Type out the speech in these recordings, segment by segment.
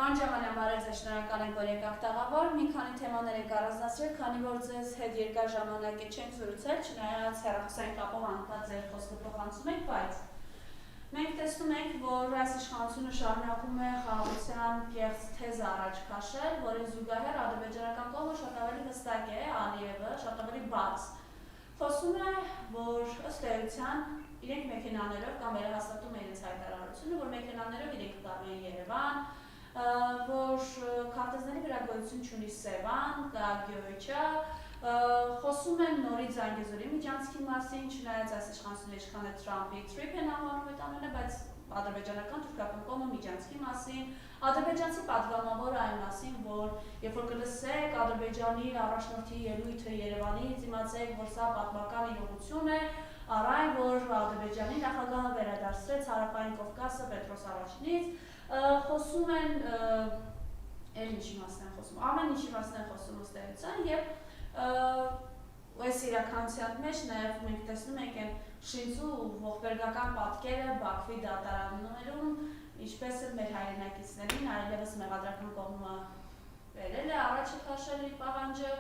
Անջամանաբար ձեզ շնորհակալ ենք, որ եկաք տաղավար, մի քանի թեմաներ եք առանձնացրել, քանի որ ձեզ հետ երկար ժամանակ չենք զրուցել, չնայած հեռախոսային կապով անընդհատ ձեր խոսքը փոխանցում եք, բայց մենք տեսնում ենք, որ այս իշխանությունը շարունակում է խաղաղության կեղծ թեզ առաջ քաշել, որին զուգահեռ ադրբեջանական կողմը շատ ավելի հստակ է, Ալիևը շատ ավելի բաց խոսում է, որ ըստ էության իրենք մեքենաներով կամ վերահաստատում է իրենց հայտարարությունը, որ մեքենաներով իրենք գալու են Երևան, որ քարտեզների վրա գոյություն չունի Սևան, կա Գյոյչա, խոսում են նորից Զանգեզուրի միջանցքի մասին, չնայած այս իշխանությունը ինչքան է Թրամփի թրիփ են անվանում այդ ամենը, բայց ադրբեջանական թուրքական կողմը միջանցքի մասին, ադրբեջանցի պատգամավորը այն մասին, որ երբ որ կլսեք Ադրբեջանի առաջնորդի ելույթը Երևանից, իմացեք, որ սա պատմական իրողություն է, առայն որ Ադրբեջանի նախագահը վերադարձրեց Հարավային Կովկասը Պետրոս Առաջնից, խոսում են, էլ ինչի մասն են խոսում, ամեն ինչի մասն են խոսում ըստ էության և այս իրականության մեջ նաև մենք տեսնում ենք են Շինցու ողբերգական պատկերը Բաքվի դատարաններում, ինչպես էլ մեր հայրենակիցներին, այլևս մեղադրական կողմը վերել է, առաջը քաշել իր պահանջը,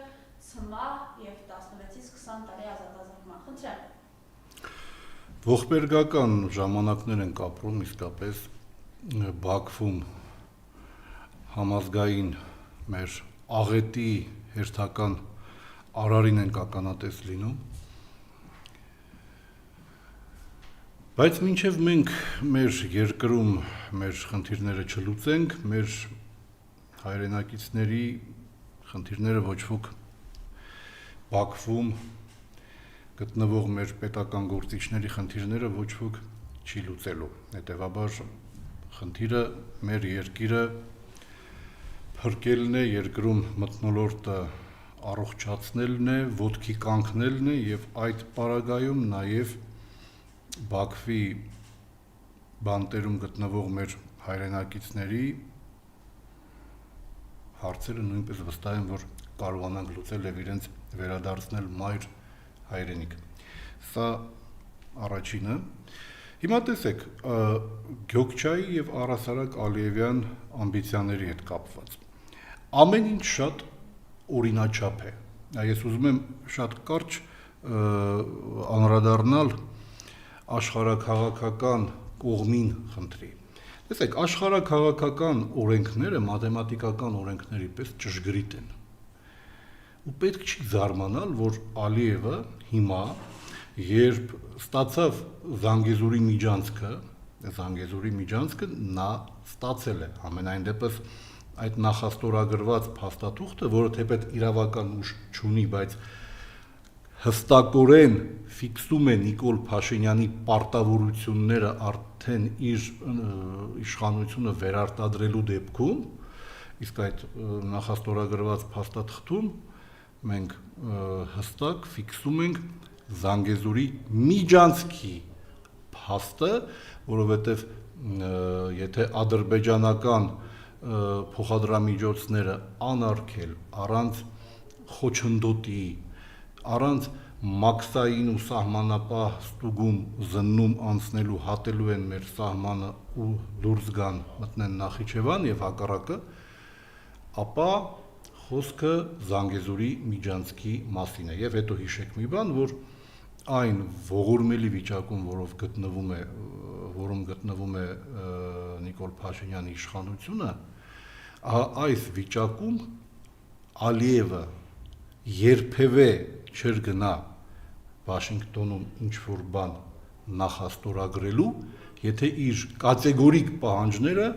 ցմահ և 16-ից 20 տարի ազատազրկման։ Խնդրեմ։ Ողբերգական ժամանակներ ենք ապրում իսկապես Բաքվում համազգային մեր աղետի հերթական արարին ենք ականատես լինում, բայց մինչև մենք մեր երկրում մեր խնդիրները չլուծենք, մեր հայրենակիցների խնդիրները ոչ ոք Բաքվում գտնվող մեր պետական գործիչների խնդիրները ոչ ոք չի լուծելու, հետևաբար խնդիրը մեր երկիրը փրկելն է, երկրում մթնոլորտը առողջացնելն է, ոտքի կանգնելն է և այդ պարագայում նաև Բաքվի բանտերում գտնվող մեր հայրենակիցների հարցերը նույնպես վստահ եմ, որ կարողանանք լուծել և իրենց վերադարձնել մայր հայրենիք։ Սա առաջինը։ Հիմա տեսեք, Գյոքչայի և առհասարակ Ալիևյան ամբիցիաների հետ կապված։ Ամեն ինչ շատ օրինաչափ է։ Ես ուզում եմ շատ կարճ անդրադառնալ աշխարհաքաղաքական կողմին խնդրի։ Տեսեք, աշխարհաքաղաքական օրենքները մաթեմատիկական օրենքների պես ճշգրիտ են։ Ու պետք չի զարմանալ, որ Ալիևը հիմա, երբ ստացավ Զանգեզուրի միջանցքը նա ստացել է, ամենայն դեպս այդ նախաստորագրված փաստաթուղթը, որը թեպետ իրավական ուժ չունի, բայց հստակորեն ֆիքսում է Նիկոլ Փաշինյանի պարտավորությունները արդեն իր իշխանությունը վերարտադրելու դեպքում, իսկ այդ նախաստորագրված փաստաթղթում մենք հստակ ֆիքսում ենք Զանգեզուրի միջանցքի փաստը, որովհետև եթե ադրբեջանական փոխադրամիջոցները անարգել, առանց խոչընդոտի, առանց մաքսային ու սահմանապահ ստուգում զննում անցնելու հատելու են մեր սահմանը ու դուրս գան մտնեն Նախիջևան և հակառակը, ապա խոսքը Զանգեզուրի միջանցքի մասին է և հետո հիշեք մի բան, որ այն ողորմելի վիճակում, որում գտնվում է Նիկոլ Փաշինյանի իշխանությունը, այս վիճակում Ալիևը երբևէ չէր գնա Վաշինգտոնում ինչ-որ բան նախաստորագրելու, եթե իր կատեգորիկ պահանջները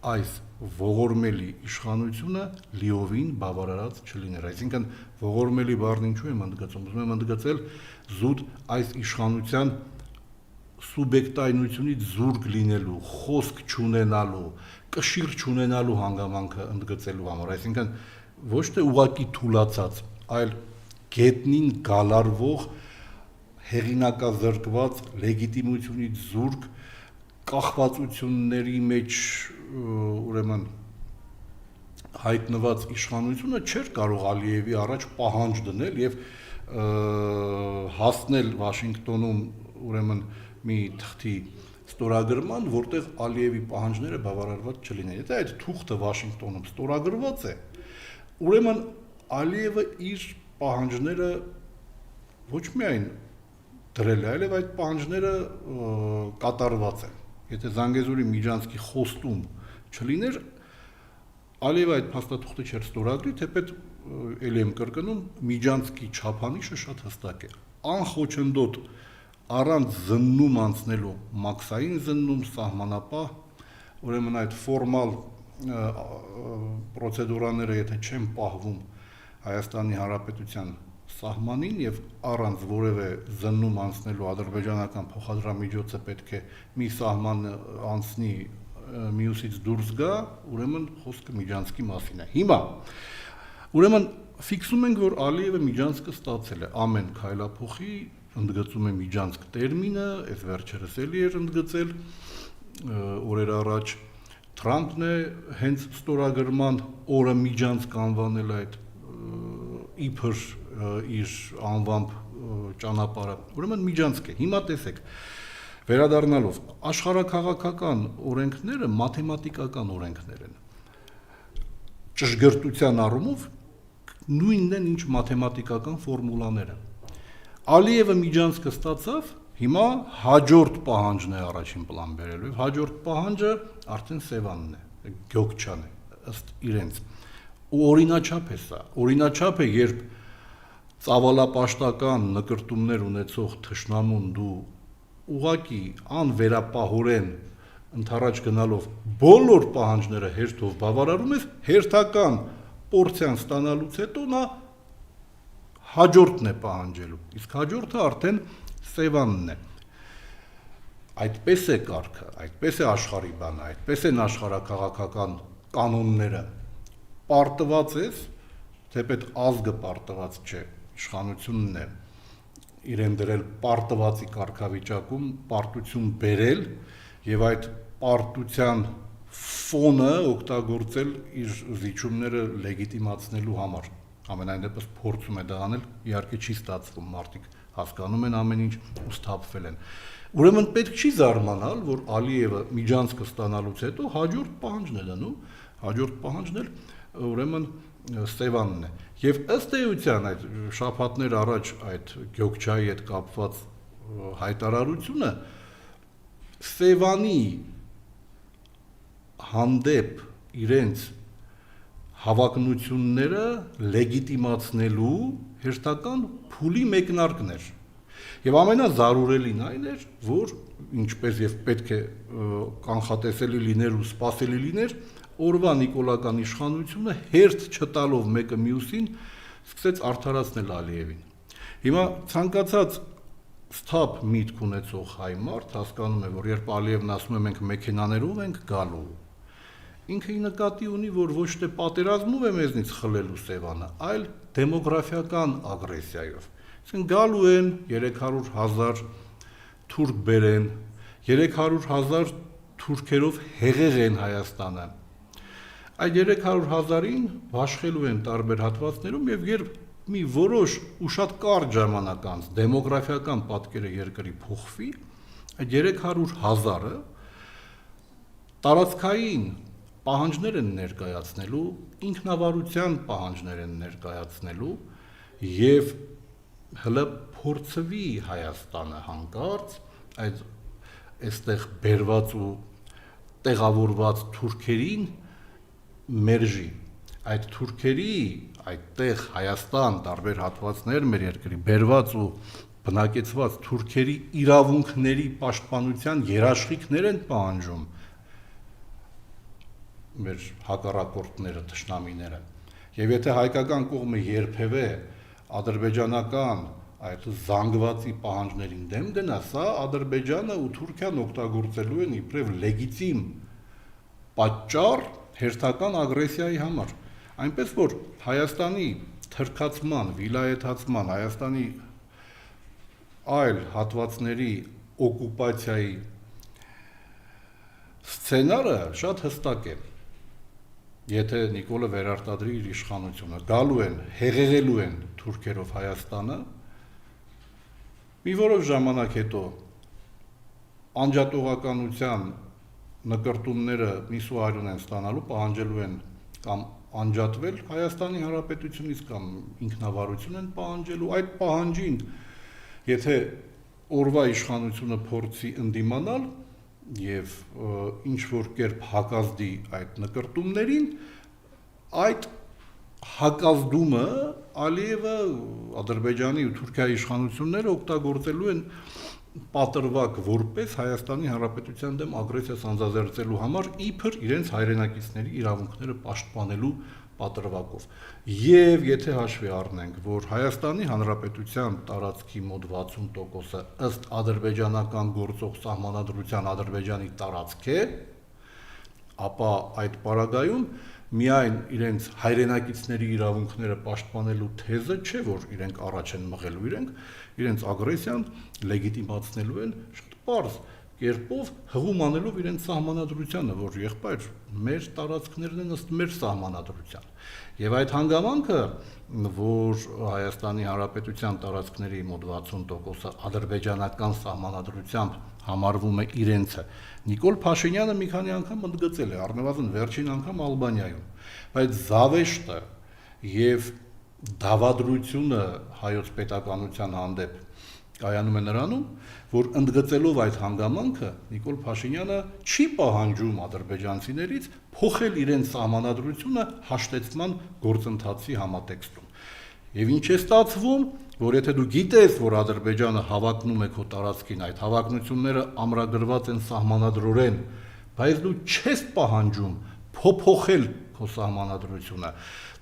այս ողորմելի իշխանությունը լիովին բավարարած չլիներ, այսինքն ողորմելի բառն ինչու եմ ընդգծում, ուզում եմ ընդգծել զուտ այս իշխանության սուբյեկտայնությունից զուրկ լինելու, խոսք չունենալու, կշիռ չունենալու հանգամանքը ընդգծելու համար, այսինքն ոչ թե ուղղակի թուլացած, այլ գետնին գալարվող, հեղինակազրկված, լեգիտիմությունից զուրկ, կախվածությունների մեջ ուրեմն հայտնված իշխանությունը չէր կարող Ալիևի առաջ պահանջ դնել և հասնել Վաշինգտոնում ուրեմն մի թղթի ստորագրման, որտեղ Ալիևի պահանջները բավարարված չլինեն։ Եթե այդ թուղթը Վաշինգտոնում ստորագրված է, ուրեմն Ալիևը իր պահանջները ոչ միայն դրել է, այլև այդ պահանջները կատարված են։ Եթե Զանգեզուրի Միջանցքի խոստում չլիներ, Ալիևը այդ փաստաթուղթը չէր ստորագրի, թեպետ էլի եմ կրկնում, Միջանցքի չափանիշը շատ հստակ է։ Անխոչնդոտ առանց զննում անցնելու մաքսային զննում, սահմանապահ, ուրեմն այդ ֆորմալ պրոցեդուրաները եթե չեն պահվում Հայաստանի Հանրապետության սահմանին եւ առանց որևէ զննում անցնելու ադրբեջանական փոխադրամիջոցը պետք է մի սահման անցնի մյուսից դուրս գա, ուրեմն խոսքը Միջանցքի մասին է։ Հիմա ուրեմն ֆիքսում ենք, որ Ալիևը Միջանցքը ստացել է ամեն քայլափոխի, ընդգծում է Միջանցք տերմինը, այս վերջերս էլի էր ընդգծել օրեր առաջ Թրամփն է հենց ստորագրման օրը Միջանցք անվանել այդ իբր իր անվամբ ճանապարհը։ Ուրեմն Միջանցք է։ Հիմա տեսեք, վերադառնալով աշխարհաքաղաքական օրենքները մաթեմատիկական օրենքներ են։ Ճշգրտության առումով նույնն են, ինչ մաթեմատիկական ֆորմուլաները։ Ալիևը Միջանցքը ստացավ, հիմա հաջորդ պահանջն է առաջին պլան բերելու, եւ հաջորդ պահանջը արդեն Սևանն է, Գյոքչան է, ըստ իրենց։ Ու օրինաչափ է սա։ Օրինաչափ է, երբ ծավալապաշտական նկրտումներ ունեցող թշնամուն դու ուղակի անվերապահորեն ընդառաջ գնալով բոլոր պահանջները հերթով բավարարում ես, հերթական պորցիան ստանալուց հետո նա հաջորդն է պահանջելու, իսկ հաջորդը արդեն Սևանն է։ Այդպես է կարգը, այդպես է աշխարհի բանը, այդպես են աշխարհաքաղաքական կանոնները։ Պարտված ես, թեպետ ազգը պարտված չէ, իշխանությունն է իրեն դրել պարտվածի կարգավիճակում պարտություն բերել եւ այդ պարտության ֆոնը օգտագործել իր զիջումները լեգիտիմացնելու համար։ Ամենայն դեպս փորձում է դա անել, իհարկե չի ստացվում, մարդիկ հասկանում են ամեն ինչ ու սթափվել են։ Ուրեմն պետք չի զարմանալ, որ Ալիևը Միջանցքը ստանալուց հետո հաջորդ պահանջն է դնում, հաջորդ պահանջն էլ ուրեմն Սևանն է։ Եվ ըստ էության այդ շաբաթներ առաջ այդ Գյոքչայի հետ կապված հայտարարությունը Սևանի հանդեպ իրենց հավակնությունները լեգիտիմացնելու հերթական փուլի մեկնարկն էր։ Եվ ամենազարուրելին այն էր, որ ինչպես եւ պետք է կանխատեսելի լիներ ու սպասելի լիներ, օրվա նիկոլական իշխանությունը հերթ չտալով մեկը մյուսին սկսեց արդարացնել Ալիևին։ Հիմա ցանկացած սթափ միտք ունեցող հայ մարդ հասկանում է, որ երբ Ալիևն ասում է մենք մեքենաներով ենք գալու, ինքը նկատի ունի, որ ոչ թե պատերազմով է մեզնից խլելու Սևանը, այլ դեմոգրաֆիական ագրեսիայով։ Այսինքն գալու են 300,000 թուրք բերեն, 300,000 թուրքերով հեղեղ են Հայաստանը։ Այդ 300,000-ին վաշխելու են տարբեր հատվածներում եւ երբ մի որոշ ու շատ կարճ ժամանակ անց դեմոգրաֆիական պատկերը երկրի փոխվի, այդ 300,000-ը տարածքային պահանջներ են ներկայացնելու, ինքնավարության պահանջներ են ներկայացնելու եւ հələ փորձվի Հայաստանը հանկարծ այդ այստեղ բերված ու տեղավորված թուրքերին մերժի այդ թուրքերի այդտեղ Հայաստան տարբեր հատվածներ մեր երկրի բերված ու բնակեցված թուրքերի իրավունքների պաշտպանության երաշխիքներ են պահանջում մեր հակառակորդները թշնամիները եւ եթե հայկական կողմը երբևէ ադրբեջանական այդ զանգվածի պահանջներին դեմ գնա, սա Ադրբեջանը ու Թուրքիան օգտագործելու են իբրև լեգիտիմ պատճառ հերթական ագրեսիայի համար։ Այնպես որ Հայաստանի թրքացման, վիլայեթացման, Հայաստանի այլ հատվածների օկուպացիայի սցենարը շատ հստակ է։ Եթե Նիկոլը վերարտադրի իր իշխանությունը, գալու են, հեղեղելու են թուրքերով Հայաստանը, մի որոշ ժամանակ հետո անջատողականության նկրտումները միսուարյուն են ստանալու, պահանջելու են կամ անջատվել Հայաստանի Հանրապետությունից կամ ինքնավարություն են պահանջելու, այդ պահանջին, եթե օրվա իշխանությունը փորձի ընդդիմանալ եւ ինչ որ կերպ հակազդի այդ նկրտումներին, այդ հակազդումը Ալիևը, Ադրբեջանի ու Թուրքիայի իշխանությունները օգտագործելու են պատրվակ որպես Հայաստանի Հանրապետության դեմ ագրեսիա սանձազերծելու համար իբր իրենց հայրենակիցների իրավունքները պաշտպանելու պատրվակով։ Եվ եթե հաշվի առնենք, որ Հայաստանի Հանրապետության տարածքի մոտ 60%-ը ըստ ադրբեջանական գործող սահմանադրության Ադրբեջանի տարածք է, ապա այդ պարագայում միայն իրենց հայրենակիցների իրավունքները պաշտպանելու թեզը չէ, որ իրենք առաջ են մղելու, իրենց ագրեսիան լեգիտիմացնելու են շատ պարզ կերպով հղում անելով իրենց սահմանադրությանը, որ եղբայր մեր տարածքներն են ըստ մեր սահմանադրության։ Եվ այդ հանգամանքը, որ Հայաստանի Հանրապետության տարածքների մոտ 60%-ը ադրբեջանական սահմանադրությամբ համարվում է իրենցը, Նիկոլ Փաշինյանը մի քանի անգամ ընդգծել է, առնվազն վերջին անգամ Ալբանիայում, բայց զավեշտը եւ դավադրությունը հայոց պետականության հանդեպ կայանում է նրանում, որ ընդգծելով այդ հանգամանքը Նիկոլ Փաշինյանը չի պահանջում ադրբեջանցիներից փոխել իրենց սահմանադրությունը հաշտեցման գործընթացի համատեքստում։ Եվ ինչ է ստացվում, որ եթե դու գիտես, որ Ադրբեջանը հավակնում է քո տարածքին, այդ հավակնությունները ամրագրված են սահմանադրորեն, բայց դու չես պահանջում փոփոխել քո սահմանադրությունը։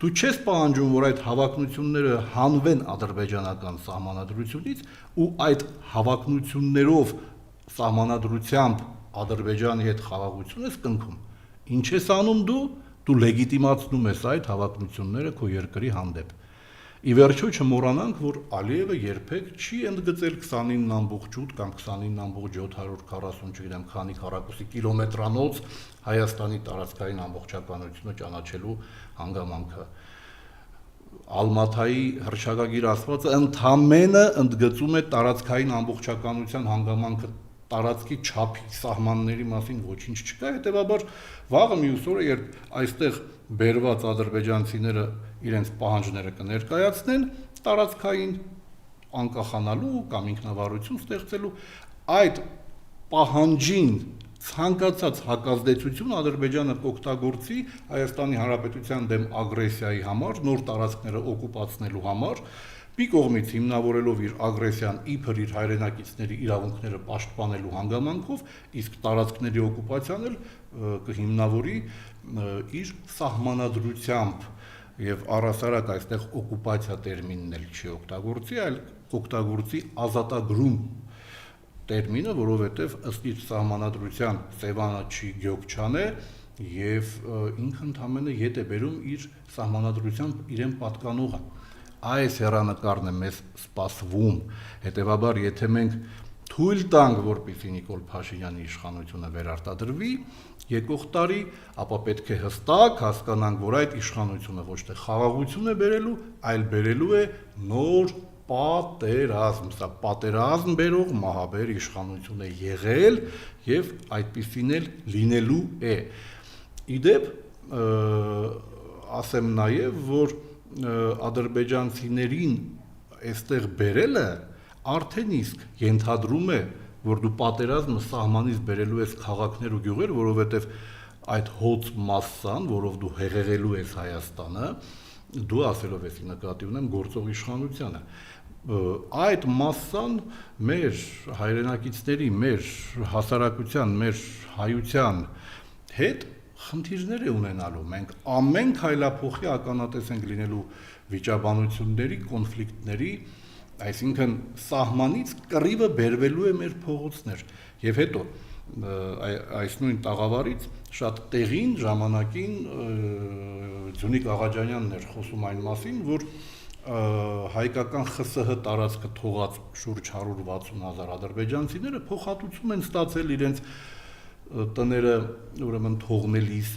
Դու չես պահանջում, որ այդ հավակնությունները հանվեն ադրբեջանական սահմանադրությունից ու այդ հավակնություններով սահմանադրությամբ Ադրբեջանի հետ խաղաղություն ես կնքում։ Ինչ ես անում դու? Դու լեգիտիմացնում ես այդ հավակնությունները քո երկրի հանդեպ։ Ի վերջո չմոռանանք, որ Ալիևը երբեք չի ընդգծել 29.8 կամ 29.740, չգիտեմ, քանի քառակուսի կիլոմետրանոց Հայաստանի տարածքային ամբողջականությունը ճանաչելու հանգամանքը։ Ալմաթայի հռչակագիր ասվածը ընդամենը ընդգծում է տարածքային ամբողջականության հանգամանքը, տարածքի չափի սահմանների մասին ոչինչ չկա, հետևաբար վաղը մյուս օրը, երբ այստեղ բերված ադրբեջանցիները իրենց պահանջները կներկայացնեն տարածքային անկախանալու կամ ինքնավարություն ստեղծելու, այդ պահանջին ցանկացած հակազդեցություն Ադրբեջանը կօգտագործի Հայաստանի Հանրապետության դեմ ագրեսիայի համար, նոր տարածքները օկուպացնելու համար, մի կողմից հիմնավորելով իր ագրեսիան իբր իր հայրենակիցների իրավունքները պաշտպանելու հանգամանքով, իսկ տարածքների օկուպացիան էլ կհիմնավորի իր սահմանադրությամբ եւ առասարակ այստեղ օկուպացիա տերմինն էլ չի օգտագործի, այլ օգտագործի ազատագրում տերմինը, որովհետեւ ըստ իր սահմանադրության Սևանը չի Գյոքչան է եւ ինքը ընդամենը ետ է բերում իր սահմանադրությամբ իրեն պատկանողը։ Այս հեռանկարն է մեզ սպասվում, հետևաբար եթե մենք թույլ տանք, որպեսզի Նիկոլ Փաշինյանի իշխանությունը վերարտադրվի եկող տարի, ապա պետք է հստակ հասկանանք, որ այդ իշխանությունը ոչ թե խաղաղություն է բերելու, այլ բերելու է նոր պատերազմ, սա պատերազմ բերող մահաբեր իշխանություն է եղել եւ այդպիսին էլ լինելու է։ Իդեպ ասեմ նաեւ, որ ադրբեջանցիներին այստեղ բերելը արդեն իսկ ենթադրում է, որ դու պատերազմը սահմանից բերելու ես քաղաքներ ու գյուղեր, որովհետև այդ հոծ մասսան, որով դու հեղեղելու ես Հայաստանը, դու ասելով ես նկատի ունեմ գործող իշխանությանը, այդ մասսան մեր հայրենակիցների, մեր հասարակության, մեր հայության հետ խնդիրներ է ունենալու։ Մենք ամեն քայլափոխի ականատես ենք լինելու վիճաբանությունների, կոնֆլիկտների, այսինքն սահմանից կռիվը բերվելու է մեր փողոցներ։ Եվ հետո այս նույն տաղավարից շատ տեղին ժամանակին Ձյունիկ Աղաջանյանն էր խոսում այն մասին, որ հայկական ԽՍՀ տարածքը թողած շուրջ 160,000 ադրբեջանցիները փոխհատուցում են ստացել իրենց տները ուրեմն թողնելիս,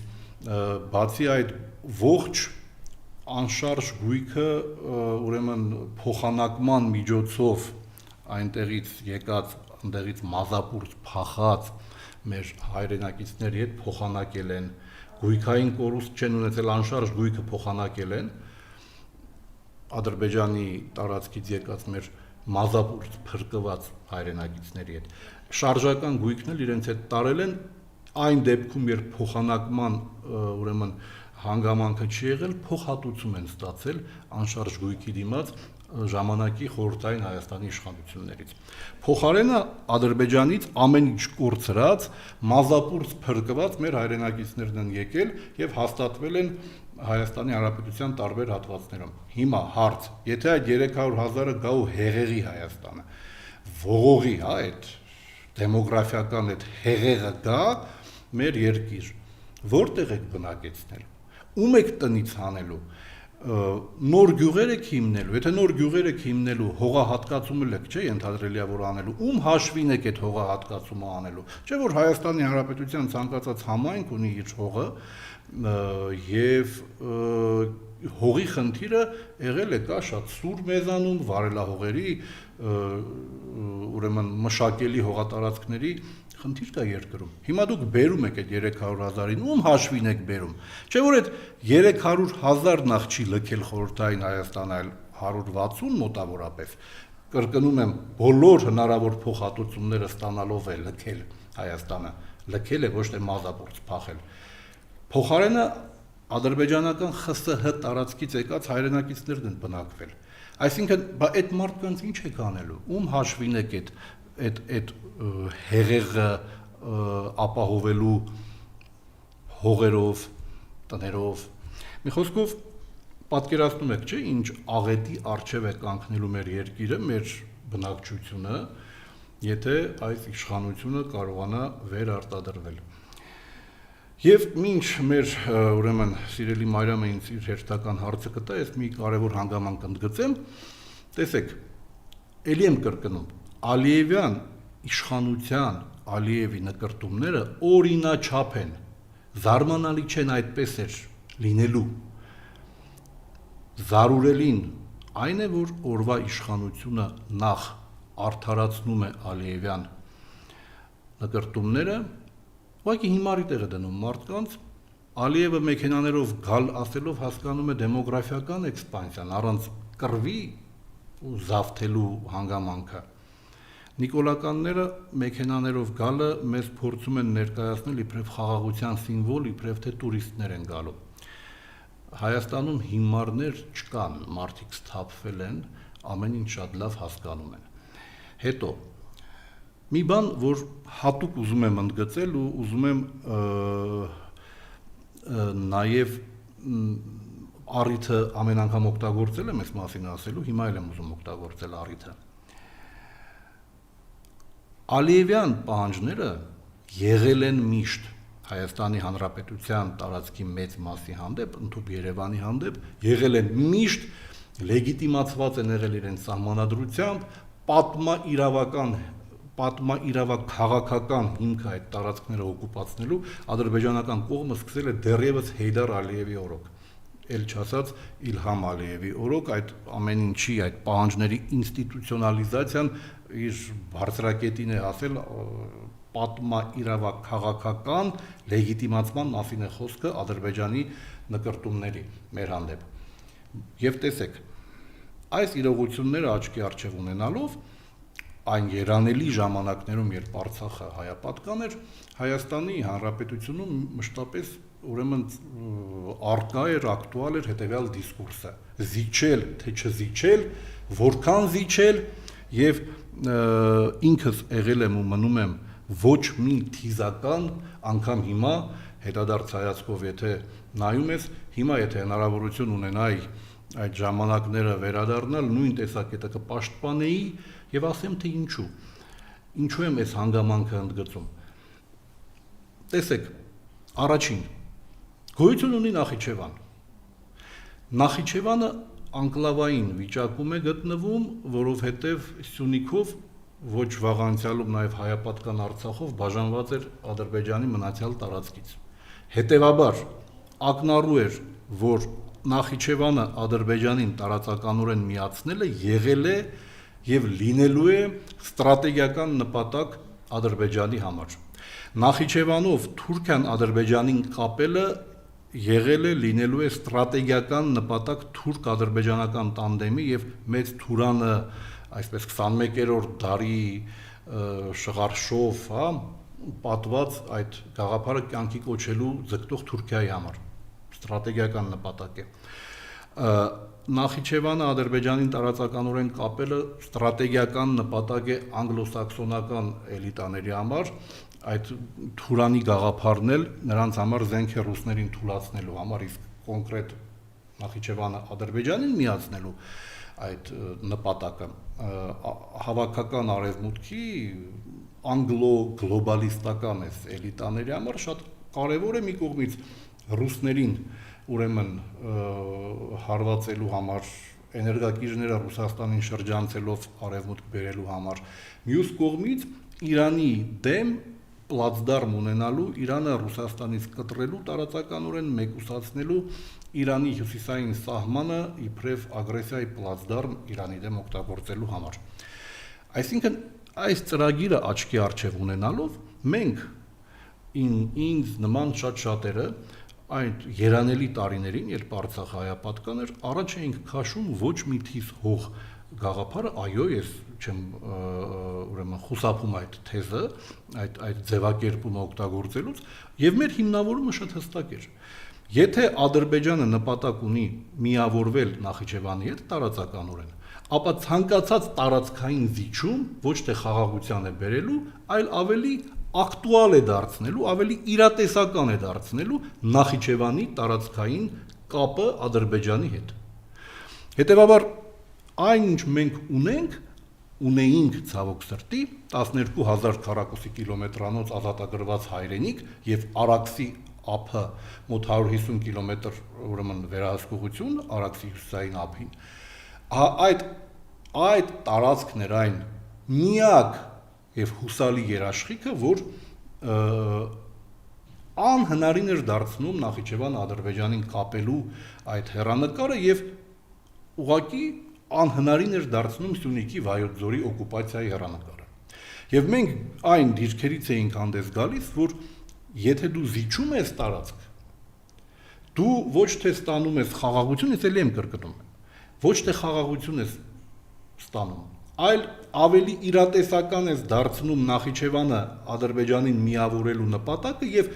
բացի այդ ողջ անշարժ գույքը ուրեմն փոխանակման միջոցով այնտեղից եկած ընդեղից մազապուրց փախած մեր հայրենակիցների հետ փոխանակել են, գույքային կորուստ չեն ունեցել, անշարժ գույքը փոխանակել են Ադրբեջանի տարածքից եկած մեր մազապուրց փրկված հայրենակիցների հետ։ Շարժական գույքն էլ իրենց հետ տարել են այն դեպքում, երբ փոխանակման ուրեմն հանգամանքը չի եղել, փոխհատուցում են ստացել անշարժ գույքի դիմաց ժամանակի խորհրդային Հայաստանի իշխանություններից։ Փոխարենը Ադրբեջանից ամեն ինչ կորցրած, մազապուրց փրկված մեր հայրենակիցներն են եկել եւ հաստատվել են Հայաստանի Հանրապետության տարբեր հատվածներում։ Հիմա հարց, եթե այդ 300,000-ը գա ու հեղեղի Հայաստանը, ողողի, այդ դեմոգրաֆիական այդ հեղեղը գա մեր երկիր, որտեղ եք բնակեցնել, ում եք տնից հանելու, նոր գյուղեր եք հիմնելու, եթե նոր գյուղեր եք հիմնելու, հողահատկացումը եք, չէ, ենթադրելի է որ անելու, ում հաշվին եք այդ հողահատկացումը անելու, չէ որ Հայաստանի Հանրապետության ցանկացած համայնք ունի իր հողը եւ հողի խնդիրը եղել է կա շատ սուր մեզանում, վարելահողերի, ուրեմն մշակելի հողատարածքների խնդիր կա երկրում։ Հիմա դուք բերում եք այդ 300,000-ին, ում հաշվին եք բերում։ Չէ որ այդ 300,000 նախ չի լքել խորհրդային Հայաստանը, այլ 160 մոտավորապես։ Կրկնում եմ, բոլոր հնարավոր փոխհատուցումները ստանալով է լքել Հայաստանը, լքել է ոչ թե մազապուրց փախել։ Փոխարենը ադրբեջանական ԽՍՀ տարածքից եկած հայրենակիցներն են բնակվել։ Այսինքն, այդ մարդկանց ինչ եք անելու, ում հաշվին եք այդ հեղեղը ապահովելու հողերով, տներով։ Մի խոսքով պատկերացնում եք, չէ, ինչ աղետի առջև է կանգնելու մեր երկիրը, մեր բնակչությունը, եթե այս իշխանությունը կարողանա վերարտադրվել։ Եվ մինչ մեր ուրեմն սիրելի Մարիամը ինձ իր հերթական հարցը կտա, ես մի կարևոր հանգամանք ընդգծեմ, տեսեք, ելի եմ կրկնում, Ալիևյան իշխանության, Ալիևի նկրտումները օրինաչափ են, զարմանալի չեն այդպես էր լինելու, զարուրելին այն է, որ օրվա իշխանությունը նախ արդարացնում է Ալիևյան նկրտումները, ուղղակի հիմարի տեղ է դնում մարդկանց, Ալիևը մեքենաներով գալ ասելով հասկանում է դեմոգրաֆիական էքսպանսիան, առանց կռվի ու զավթելու հանգամանքը։ Նիկոլականները մեքենաներով գալը մեզ փորձում են ներկայացնել իբրև խաղաղության սիմվոլ, իբրև թե տուրիստներ են գալու։ Հայաստանում հիմարներ չկան, մարդիկ սթափվել են, ամեն ինչ շատ լավ հասկանում են։ Հետո մի բան, որ հատուկ ուզում եմ ընդգծել ու ուզում եմ նաև առիթը ամեն անգամ օգտագործել եմ այս մասին ասելու, հիմա էլ եմ ուզում օգտագործել առիթը։ Ալիևյան պահանջները եղել են միշտ Հայաստանի Հանրապետության տարածքի մեծ մասի հանդեպ, ընդհանուր Երևանի հանդեպ, եղել են միշտ, լեգիտիմացված են եղել իրենց սահմանադրությամբ, պատմաիրավակ քաղաքական հիմքը այդ տարածքները օկուպացնելու ադրբեջանական կողմը սկսել է դեռևս Հեյդար Ալիևի օրոք, էլ չասած Իլհամ Ալիևի օրոք, այդ ամեն ինչի, այդ պահանջների ինստիտուցիոնալիզացիան իր բարձրակետին է հասել պատմաիրավակ քաղաքական լեգիտիմացման մասին է խոսքը Ադրբեջանի նկրտումների մեր հանդեպ։ Եվ տեսեք, այս իրողությունները աչքի առջև ունենալով այն երանելի ժամանակներում, երբ Արցախը հայապատկան էր, Հայաստանի Հանրապետությունում մշտապես ուրեմն արկա էր, ակտուալ էր հետևյալ դիսկուրսը. զիջել, թե չզիջել, որքան զիջել, եւ ինքս եղել եմ ու մնում եմ ոչ մի թիզական, անգամ հիմա հետադարձ հայացքով եթե նայում ես, հիմա եթե հնարավորություն ունենայի այդ ժամանակները վերադառնալ, նույն տեսակետը կպաշտպանեի եւ ասեմ թե ինչու եմ այս հանգամանքը ընդգծում։ Տեսեք, առաջին գոյություն ունի Նախիջևան։ Նախիջևանը անկլավային վիճակում է գտնվում, որովհետեւ Սյունիքով ոչ վաղ անցյալում նաեւ հայապատկան Արցախով բաժանված էր Ադրբեջանի մնացյալ տարածքից։ Հետևաբար ակնառու էր, որ Նախիջևանը Ադրբեջանին տարածականորեն միացնելը եղել է եւ լինելու է ստրատեգիական նպատակ Ադրբեջանի համար։ Նախիջևանով Թուրքիան Ադրբեջանին կապելը եղել է լինելու է ստրատեգիական նպատակ թուրք-ադրբեջանական տանդեմի եւ մեծ Թուրանը այսպես 21-րդ դարի շղարշով, հա, պատված այդ գաղափարը կյանքի կոչելու ձգտող Թուրքիայի համար ստրատեգիական նպատակ է։ Նախիջևանը Ադրբեջանին տարածականորեն կապելը ստրատեգիական նպատակ է անգլոսաքսոնական էլիտաների համար, այդ Թուրանի գաղափարն էլ նրանց համար զենք է ռուսներին թուլացնելու համար, իսկ կոնկրետ Նախիջևանը Ադրբեջանին միացնելու այդ նպատակը հավաքական արևմուտքի անգլո-գլոբալիստական այս էլիտաների համար շատ կարևոր է մի կողմից ռուսներին ուրեմն հարվածելու համար, էներգակիրները Ռուսաստանին շրջանցելով արևմուտք բերելու համար, մյուս կողմից Իրանի դեմ պլացդարմ ունենալու, Իրանը Ռուսաստանից կտրելու, տարածականորեն մեկուսացնելու Իրանի հյուսիսային սահմանը իբրև ագրեսիայի պլացդարմ Իրանի դեմ օգտագործելու համար։ Այսինքն այս ծրագիրը աչքի առջև ունենալով մենք ինձ նման շատ-շատերը այդ երանելի տարիներին, երբ Արցախը հայապատկան էր, առաջ էինք քաշում ոչ մի թիվ հող գաղափարը, այո, ես չեմ ուրեմն խուսափում այդ թեզը, այդ ձևակերպումը օգտագործելուց, եւ մեր հիմնավորումը շատ հստակ էր։ Եթե Ադրբեջանը նպատակ ունի միավորվել Նախիջևանի հետ տարածականորեն, ապա ցանկացած տարածքային զիջում ոչ թե խաղաղության է բերելու, այլ ավելի ակտուալ է դարձնելու, ավելի իրատեսական է դարձնելու Նախիջևանի տարածքային կապը Ադրբեջանի հետ։ Հետևաբար այն ինչ մենք ունեինք ցավոք սրտի 12000 քառակուսի կիլոմետրանոց ազատագրված հայրենիք եւ Արաքսի ափը մոտ 150 կիլոմետր ուրեմն վերահսկողություն Արաքսի հյուսիսային ափին։ Այդ տարածքն էր այն միակ եւ հուսալի երաշխիքը, որ անհնարին էր դարձնում Նախիջևան Ադրբեջանին կապելու այդ հեռանկարը եւ ուղղակի անհնարին էր դարձնում Սյունիքի Վայոց ձորի օկուպացիայի հեռանկարը։ Եվ մենք այն դիրքերից էինք հանդես գալիս, որ եթե դու զիջում ես տարածք, դու ոչ թե ստանում ես խաղաղություն, ես ելի եմ կրկնում, ոչ թե խաղաղություն ես ստանում, այլ ավելի իրատեսական ես դարձնում Նախիջևանը Ադրբեջանին միավորելու նպատակը եւ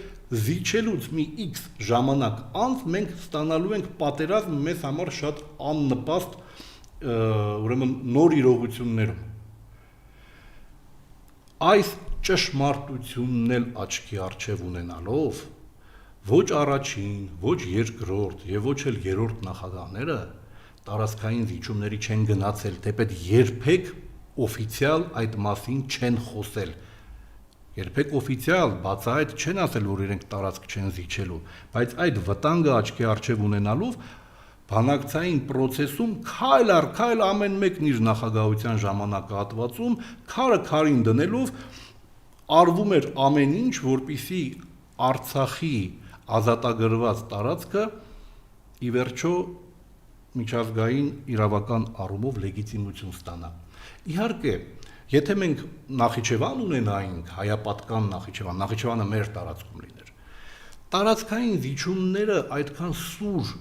զիջելուց մի X ժամանակ անց մենք ստանալու ենք պատերազմ մեզ համար շատ աննպաստ ուրեմն նոր իրողություններում։ Այս ճշմարտությունն էլ աչքի առջև ունենալով ոչ առաջին, ոչ երկրորդ եւ ոչ էլ երրորդ նախագահները տարածքային զիջումների չեն գնացել, թեպետ երբեք օֆիցիալ այդ մասին չեն խոսել։ Երբեք օֆիցիալ բացահայտ չեն ասել, որ իրենք տարածք չեն զիջելու, բայց այդ վտանգը աչքի առջև ունենալով բանակցային process-ում քայլ առ քայլ ամեն մեկն իր նախագահության ժամանակահատվածում քարը քարին դնելով արվում էր ամեն ինչ, որպեսզի Արցախի ազատագրված տարածքը ի վերջո միջազգային իրավական առումով լեգիտիմություն ստանա։ Իհարկե, եթե մենք Նախիջևան ունենայինք, հայապատկան Նախիջևանը մեր տարածքում լիներ, տարածքային զիջումները այդքան սուր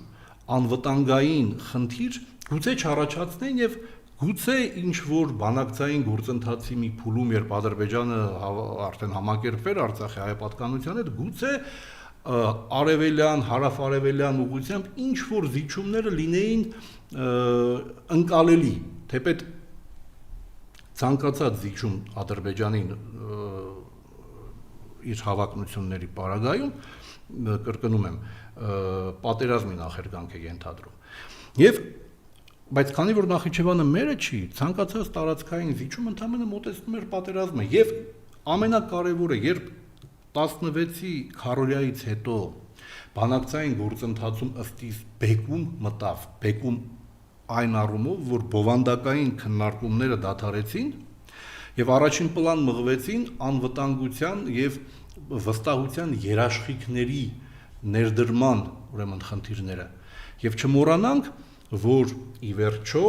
անվտանգային խնդիր գուցե չառաջացնեն եւ գուցե ինչ որ բանակցային գործընթացի մի փուլում, երբ Ադրբեջանը արդեն համակերպվեր Արցախի հայապատկանության հետ, գուցե արևելյան, հարավ-արևելյան ուղղությամբ ինչ որ զիջումները լինեին ընկալելի, թեպետ ցանկացած զիջում Ադրբեջանին իր հավակնությունների պարագայում, կրկնում եմ, պատերազմի նախերգանք է ենթադրում։ Բայց քանի որ Նախիջևանը մերը չի, ցանկացած տարածքային զիջում ընդհանրապես մոտեցնում էր պատերազմը եւ ամենակարևորը, երբ 16-ի քառորյայից հետո բանակցային գործընթացում ըստիս բեկում մտավ, բեկում այն առումով, որ բովանդակային քննարկումները դադարեցին եւ առաջին պլան մղվեցին անվտանգության եւ վստահության երաշխիքների ներդրման ուրեմն խնդիրները եւ չմոռանանք, որ ի վերջո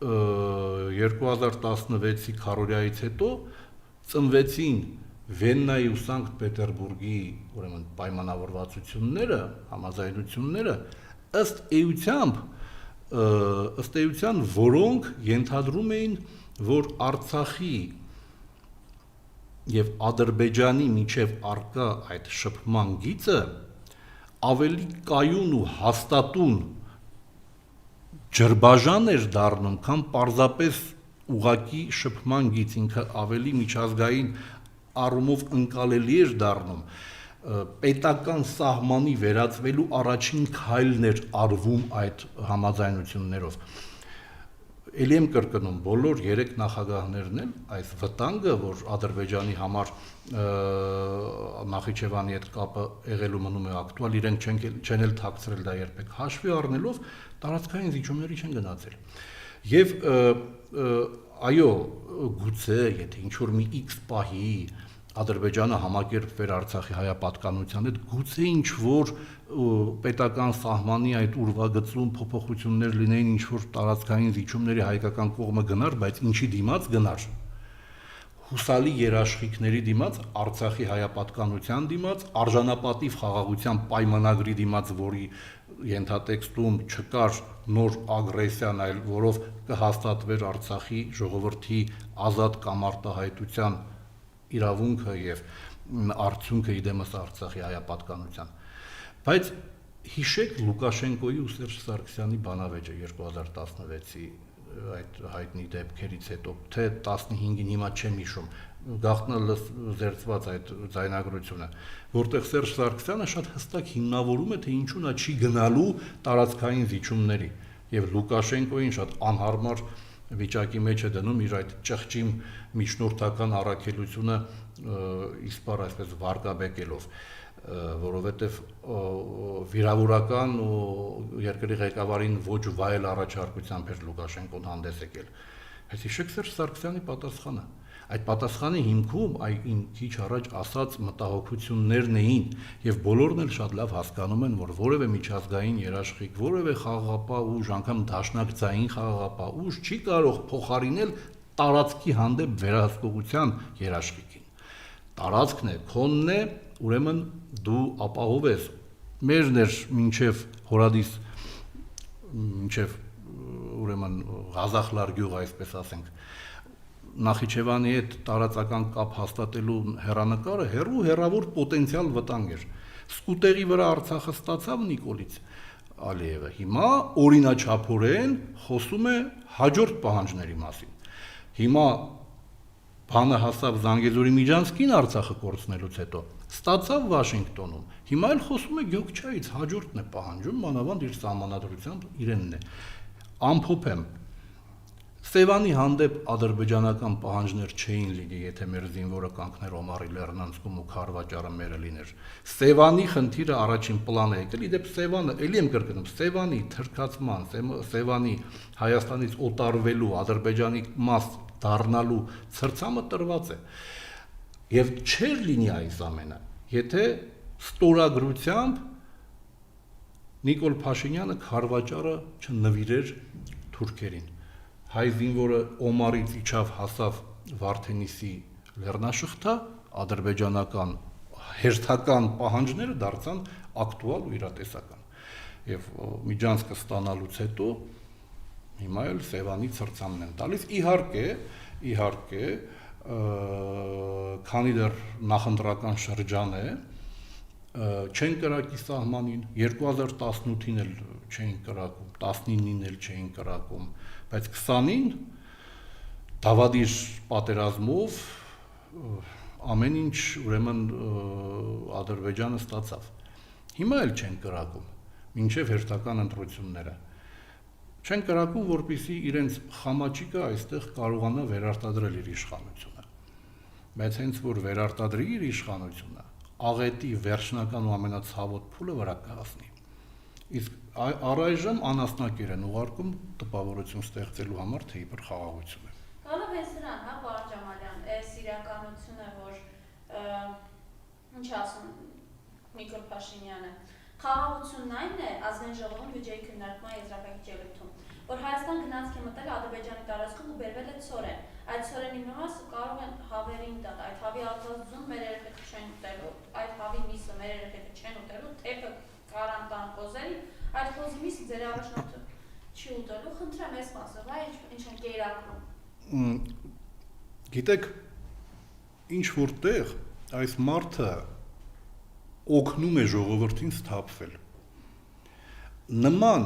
2016-ի քարոզիայից հետո ծնվեցին Վեննայի ու Սանկտ Պետերբուրգի ուրեմն պայմանավորվածությունները, համաձայնությունները ըստ էության, որոնք ենթադրում էին, որ Արցախի եւ Ադրբեջանի միջև առկա այդ շփման գիծը ավելի կայուն ու հաստատուն ջրբաժան էր դառնում, քան պարզապես ուղակի շփման գիծ, ինքը ավելի միջազգային առումով ընկալելի էր դառնում, պետական սահմանի վերածվելու առաջին քայլն էր արվում այդ համաձայնություններով։ Էլի եմ կրկնում, բոլոր 3 նախագահներն էլ այս վտանգը, որ Ադրբեջանի համար Նախիջևանի հետ կապը եղելու մնում է ակտուալ, իրենք չեն էլ թաքցրել դա երբեք, հաշվի առնելով տարածքային զիջումների չեն գնացել։ Եվ այո, գուցե, եթե ինչ-որ մի X պահի Ադրբեջանը համակերպվեր Արցախի հայապատկանության հետ, գուցե ինչ-որ պետական սահմանի այդ ուրվագծում փոփոխություններ լինեին, ինչ-որ տարածքային զիջումների հայկական կողմը գնար, բայց ինչի դիմաց գնար։ Հուսալի երաշխիքների դիմաց, Արցախի հայապատկանության դիմաց, արժանապատիվ խաղաղության պայմանագրի դիմաց, որի ենթատեքստում չկար նոր ագրեսիան, այլ որով կհաստատվեր Արցախի ժողովրդի ազատ կամ արտահայտության իրավունքը եւ արդյունքը իդեմս Արցախի հայապատկանության։ Բայց հիշեք Լուկաշենկոյի ու Սերժ Սարգսյանի բանավեճը 2016-ի այդ հայտնի դեպքերից հետո, թե 15-ին հիմա չեմ հիշում, գաղտնալ զերծված այդ ձայնագրությունը, որտեղ Սերժ Սարգսյանը շատ հստակ հիմնավորում է, թե ինչու նա չի գնալու տարածքային զիջումների, եւ Լուկաշենկոին շատ անհարմար վիճակի մեջ է դնում իր այդ ճղճիմ միջնորդական առաքելությունը իսպար այսպես վարկաբեկելով, որովհետև վիրավորական ու երկրի ղեկավարին ոչ վայել առաջարկությամբ էր Լուկաշենկոն հանդես եկել։ Այս հիշեք Սերժ Սարգսյանի պատասխանը։ Այդ պատասխանի հիմքում այն քիչ առաջ ասած մտահոգություններն էին, եւ բոլորն էլ շատ լավ հասկանում են, որ որևէ միջազգային երաշխիք, որևէ խաղաղապահ ուժ, անգամ դաշնակցային խաղաղապահ ուժ չի կարող փոխարինել տարածքի հանդեպ վերահսկողության երաշխիքին։ Տարածքն է, քոնն է, ուրեմն դու ապահովես։ Մերն էր մինչև Հորադիս, մինչև ուրեմն Ղազախլար գյուղ, այսպես ասենք, Նախիջևանի հետ տարածական կապ հաստատելու հեռանկարը հեռավոր պոտենցիալ վտանգ էր։ Սկուտերի վրա Արցախը ստացավ Նիկոլից Ալիևը, հիմա օրինաչափորեն խոսում է հաջորդ պահանջների մասին։ Հիմա բանը հասավ Զանգեզուրի Միջանցքին Արցախը կորցնելուց հետո, ստացավ Վաշինգտոնում, հիմա էլ խոսում է Գյոքչայից, հաջորդն է պահանջում, մանավանդ իր սահմանադրությամբ իրենն է։ Ամփոփ եմ, Սևանի հանդեպ ադրբեջանական պահանջներ չէին լինի, եթե մեր զինվորը կանգներ Օմարի Լեռնանցքում ու Քարվաճարը մերը լիներ։ Սևանի խնդիրը առաջին պլան է եկել, իդեպ Սևանը, էլի եմ կրկնում, Սևանի թրքացման, Սևանի Հայաստանից օտարվելու, Ադրբեջանի մաս դառնալու ցրցամը տրված է։ Եվ չէր լինի այս ամենը, եթե ստորագրությամբ Նիկոլ Փաշինյանը Քարվաճարը չնվիրեր թուրքերին։ Հայ զինվորը Օմարից իջավ հասավ Վարդենիսի լեռնաշղթա, ադրբեջանական հերթական պահանջները դարձան ակտուալ ու իրատեսական։ Եվ Միջանցքը ստանալուց հետո հիմա էլ Սևանի ցրցամն են տալիս։ Իհարկե, քանի դեռ նախընտրական շրջան է, չեն կրակի սահմանին, 2018-ին էլ չէին կրակում, 19-ին էլ չէին կրակում, բայց 20-ին դավադիր պատերազմով ամեն ինչ ուրեմն Ադրբեջանը ստացավ։ Հիմա էլ չեն կրակում, մինչև հերթական ընտրությունները։ Չեն կրակում, որպեսզի իրենց խամաճիկը այստեղ կարողանա վերարտադրել իր իշխանությունը։ Բայց հենց որ վերարտադրի իր իշխանությունը, աղետի վերջնական ու ամենացավոտ փուլը վրա կհասնի։ Իսկ առայժմ անասնակեր են ուղարկում տպավորություն ստեղծելու համար, թե իբր խաղաղություն է։ Կարող է սրան, հա, պարոն Ջամալյան, այս իրականությունը, որ ինչ ասում Նիկոլ Փաշինյանը, խաղաղությունն այն է ազգային ժողովում բյուջեի քննարկման եզրափակիչ ելույթում, որ Հայաստան գնացք է մտել Ադրբեջանի տարածքում ու բերվել է ցորեն։ Այդ ցորենի մի մասը կարող են հավերին տալ, այդ հավի ածածուն մեր երեխեքը չեն ուտելու, այդ հավի միսը մեր երեխեքը չեն ուտելու, թեփը կարան տան խոզերին, այդ խոզի միսը ձեր առաջնորդը չի ուտելու, խնդրեմ այս մասը, վայ ինչ են կերակրում։ Գիտեք, ինչ որտեղ այս մարդը օգնում է ժողովրդին սթափվել։ Նման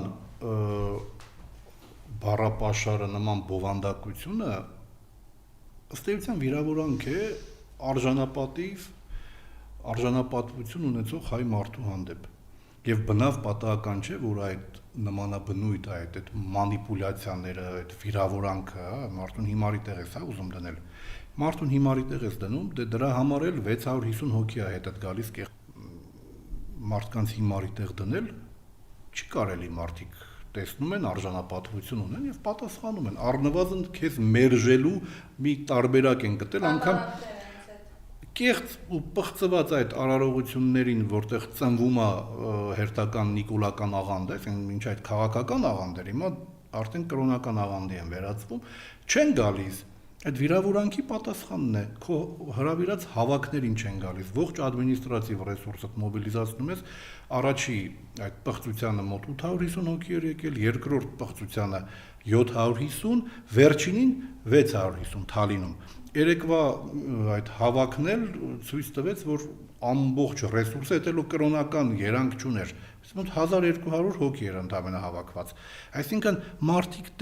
բառապաշարը, նման բովանդակությունը ըստ էության վիրավորանք է արժանապատվություն ունեցող հայ մարդու հանդեպ։ Եվ բնավ պատահական չէ, որ այդ նմանաբնույթ, այդ մանիպուլյացիաները, այդ վիրավորանքը, մարդուն հիմարի տեղ է ուզում դնել։ Մարդուն հիմարի տեղ ես դնում, դրա համար էլ 650 հոգի է հետդ գալիս մարդկանց հիմարի տեղ դնել, չի կարելի, մարդիկ տեսնում են, արժանապատվություն ունեն եւ պատասխանում են, առնվազն քեզ մերժելու մի տարբերակ են գտել, անգամ կեղծ ու պղծված այդ արարողություններին, որտեղ ծնվում է հերթական նիկոլական աղանդ, այսինքն ինչ այդ քաղաքական աղանդեր, հիմա արդեն կրոնական աղանդի են վերածվում, չեն գալիս։ Այդ վիրավորանքի պատասխանն է, քո հրավիրած հավաքներին չեն գալիս, ողջ ադմինիստրատիվ ռեսուրսդ մոբիլիզացնում ես, առաջի այդ պղծությանը մոտ 850 հոգի էր եկել, երկրորդ պղծությանը 750, վերջինին 650 Թալինում։ Երեկվա այդ հավաքն էլ ցույց տվեց, որ ամբողջ ռեսուրսը դելու կրոնական երանգ չուներ, մոտ 1200 հոգի էր ընդամենը հավաքված։ Այսինքն մարդիկ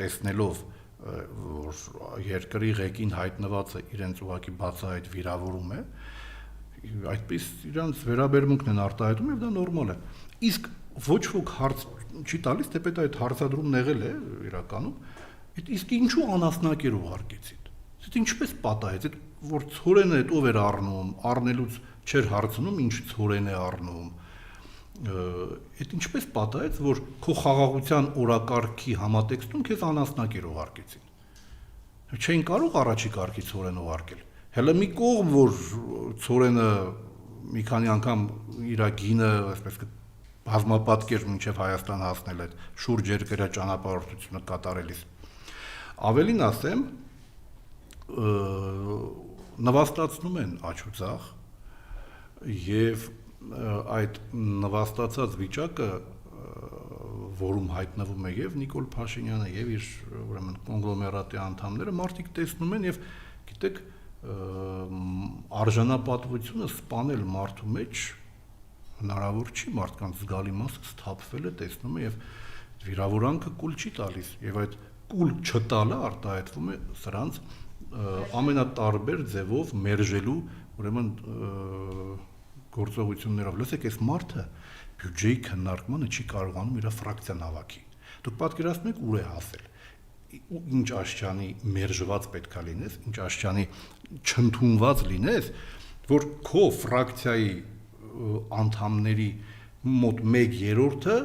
տեսնելով որ երկրի ղեկին հայտնված է իրենց ուղակի բացահայտ վիրավորում է, այդպես իրանց վերաբերմունքն են արտահայտում եւ դա նորմալ է։ Իսկ ոչ ոք հարց չի տալիս, թեպետ այդ հարցադրումն եղել է իրականում, իսկ ինչու անասնակեր ուղարկեցին։ Դա ինչպես պատահեց, որ ցորենը այդ ով էր առնում, առնելուց չէր հարցնում, ինչ ցորեն է առնում։ Այդ ինչպես պատահեց, որ քո խաղաղության օրակարգի համատեքստում քեզ անասնակեր ուղարկեցին։ Չէին կարող առաջի կարգի ցորեն ուղարկել։ Հələ մի կողմ, որ ցորենը մի քանի անգամ իր գինը, այսպես բազմապատկեր մինչև Հայաստան հասնել այդ շուրջ երկրյա ճանապարհորդությունը կատարելիս։ Ավելին ասեմ, նվաստացնում են աչուձախ եւ այդ նվաստացած վիճակը, որում հայտնվում է եւ Նիկոլ Փաշինյանը եւ իր ուրեմն կոնգլոմերատի անդամները, մարդիկ տեսնում են եւ գիտեք, արժանապատվությունը սպանել մարդու մեջ հնարավոր չի, մարդկանց զգալի մասը սթափվել է, տեսնում է եւ վիրավորանքը կուլ չի տալիս եւ այդ կուլ չտալը արտահայտվում է սրանց ամենատարբեր ձևով մերժելու ուրեմն գործողություններով։ Լսեք, այս մարդը բյուջեի քննարկմանը չի կարողանում իր ֆրակցիան հավաքի։ Դուք պատկերացնում եք ուր է հասել։ Ինչ աշճանի մերժված պետքա լինես, ինչ աշճանի չընդունված լինես, որ քո ֆրակցիայի անդամների մոտ 1/3-ը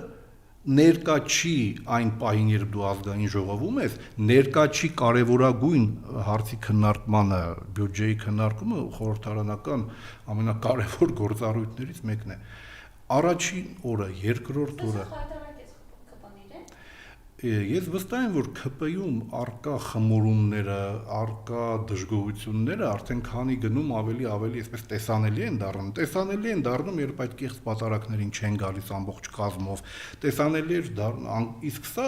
ներկա չի այն պահին, երբ դու ազգային ժողովում ես, ներկա չի կարևորագույն հարցի քննարկմանը, բյուջեի քննարկումը խորհրդարանական ամենակարևոր գործառույթներից մեկն է։ Առաջին օրը, երկրորդ օրը ես վստահ եմ, որ ԿՊ-ում արկա խմորումները, արկա դժգոհությունները արդեն քանի գնում ավելի այսպես տեսանելի են դառնում, երբ այդ կեղծ պատարակներին չեն գալիս ամբողջ կազմով, տեսանելի էր դառնում, իսկ սա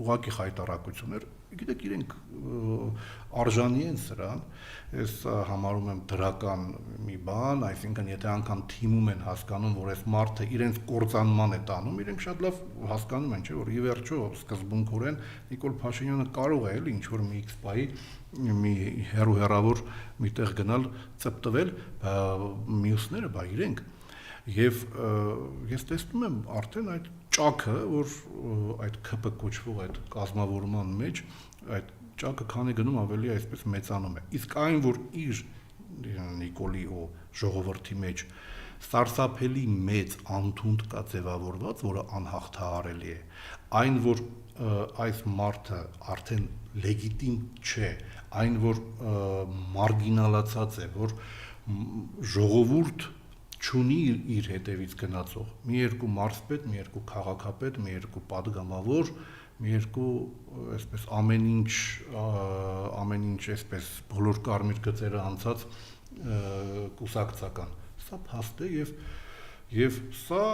ուղղակի խայտարակություն էր, գիտեք, իրենք արժանի են սրան, ես համարում եմ դրական մի բան, այսինքն եթե անգամ թիմում են հասկանում, որ այս մարդը իրենց կործանման է տանում, իրենք շատ լավ հասկանում են, չէ, որ ի վերջո սկզբունքորեն Նիկոլ Փաշինյանը կարող է էլի ինչ-որ մի X պահի մի հեռավոր միտեղ գնալ ծպտվել, մյուսները բա իրենք եւ ես տեսնում եմ արդեն այդ ճաքը, որ այդ ԿՊ կոչվող այդ կազմավորման մեջ այդ ճակը քանի գնում ավելի այսպես մեծանում է։ Իսկ այն, որ իր Նիկոլի ու ժողովրդի մեջ սարսափելի մեծ անթունդ կա ձևավորված, որը անհաղթահարելի է, այն, որ այս մարդը արդեն լեգիտիմ չէ, այն, որ մարգինալացած է, որ ժողովուրդ չունի իր հետևից գնացող մի երկու մարզպետ, մի երկու քաղաքապետ, մի երկու падգամավոր, մի երկու այսպես ամեն ինչ այսպես բոլոր կարմիր գծերը անցած կուսակցական։ Սա փաստ է եւ սա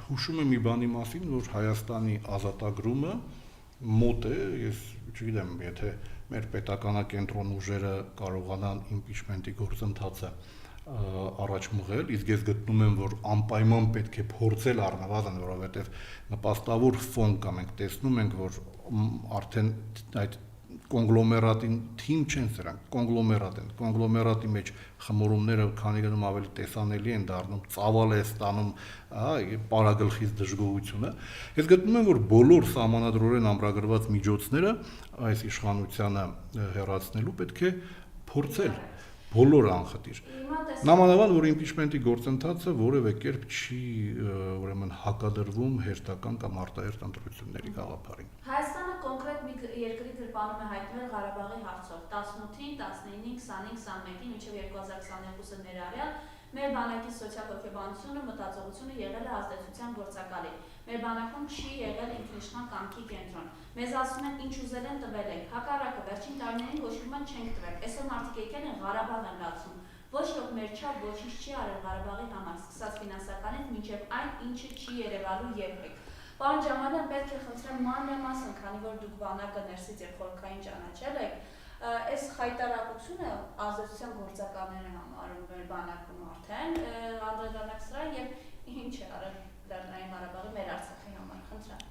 հուշում է մի բանի մասին, որ Հայաստանի ազատագրումը մոտ է, ես չգիտեմ, եթե մեր պետականակենտրոն ուժերը կարողանան իմպիչմենտի գործընթացը առաջ մղել, իսկ ես գտնում եմ, որ անպայման պետք է փորձել առնվազն, որովհետև նպաստավոր ֆոն կա, մենք տեսնում ենք, որ արդեն այդ կոնգլոմերատին թիմ չեն սրանք, կոնգլոմերատ են, կոնգլոմերատի մեջ խմորումները քանի գնում ավելի տեսանելի են դառնում, ծավալ է ստանում, պարագլխից դժգոհությունը։ Ես գտնում եմ, որ բոլոր սահմանադրորեն ամրագրված միջոցները այս իշխանությանը հեռացնելու պետք է փորձել բոլոր անխտիր։ Նամանավանդ, որ իմպիչմենտի գործընթացը որևէ կերպ չի ուրեմն հակադրվում հերթական կամ արտահերթ ընտրությունների գաղափարին։ Հայաստանը կոնկրետ մի երկրի գրպանում է հայտնել Ղարաբաղի հարցով 18-ին, 19-ին, 20-ին, 21-ին, մինչև 2022-ը ներառյալ մեր բանակի սոցիալ-հոգեբանությունը, մտածողությունը եղել է ազդեցության գործակալի։ Մեր բանակում չի եղել ինքնիշխան կամքի կենտրոն։ Մեզ ասում են ինչ ուզել են տվել ենք։ Հակառակը վերջին տարիներին ոչ մի բան չենք տվել։ Այսօր մարդիկ եկել են Ղարաբաղ են լացում։ Ոչ ոք մեր չափ ոչինչ չի արել Ղարաբաղի համար, սկսած ֆինանսականից մինչև այն, ինչը չի երևալու երբեք։ Պարոն Ջամալյան, պետք է խնդրեմ մանրամասն, քանի որ դուք բանակը ներսից եւ խորքային ճանաչել եք, այս խայտարակությունը ազդեցության գործականները համարում մեր բանակում արդեն անդրադառնաք սրան եւ ինչ է արել Լեռնային Ղարաբաղի մեր Արցախի համար, խնդրեմ։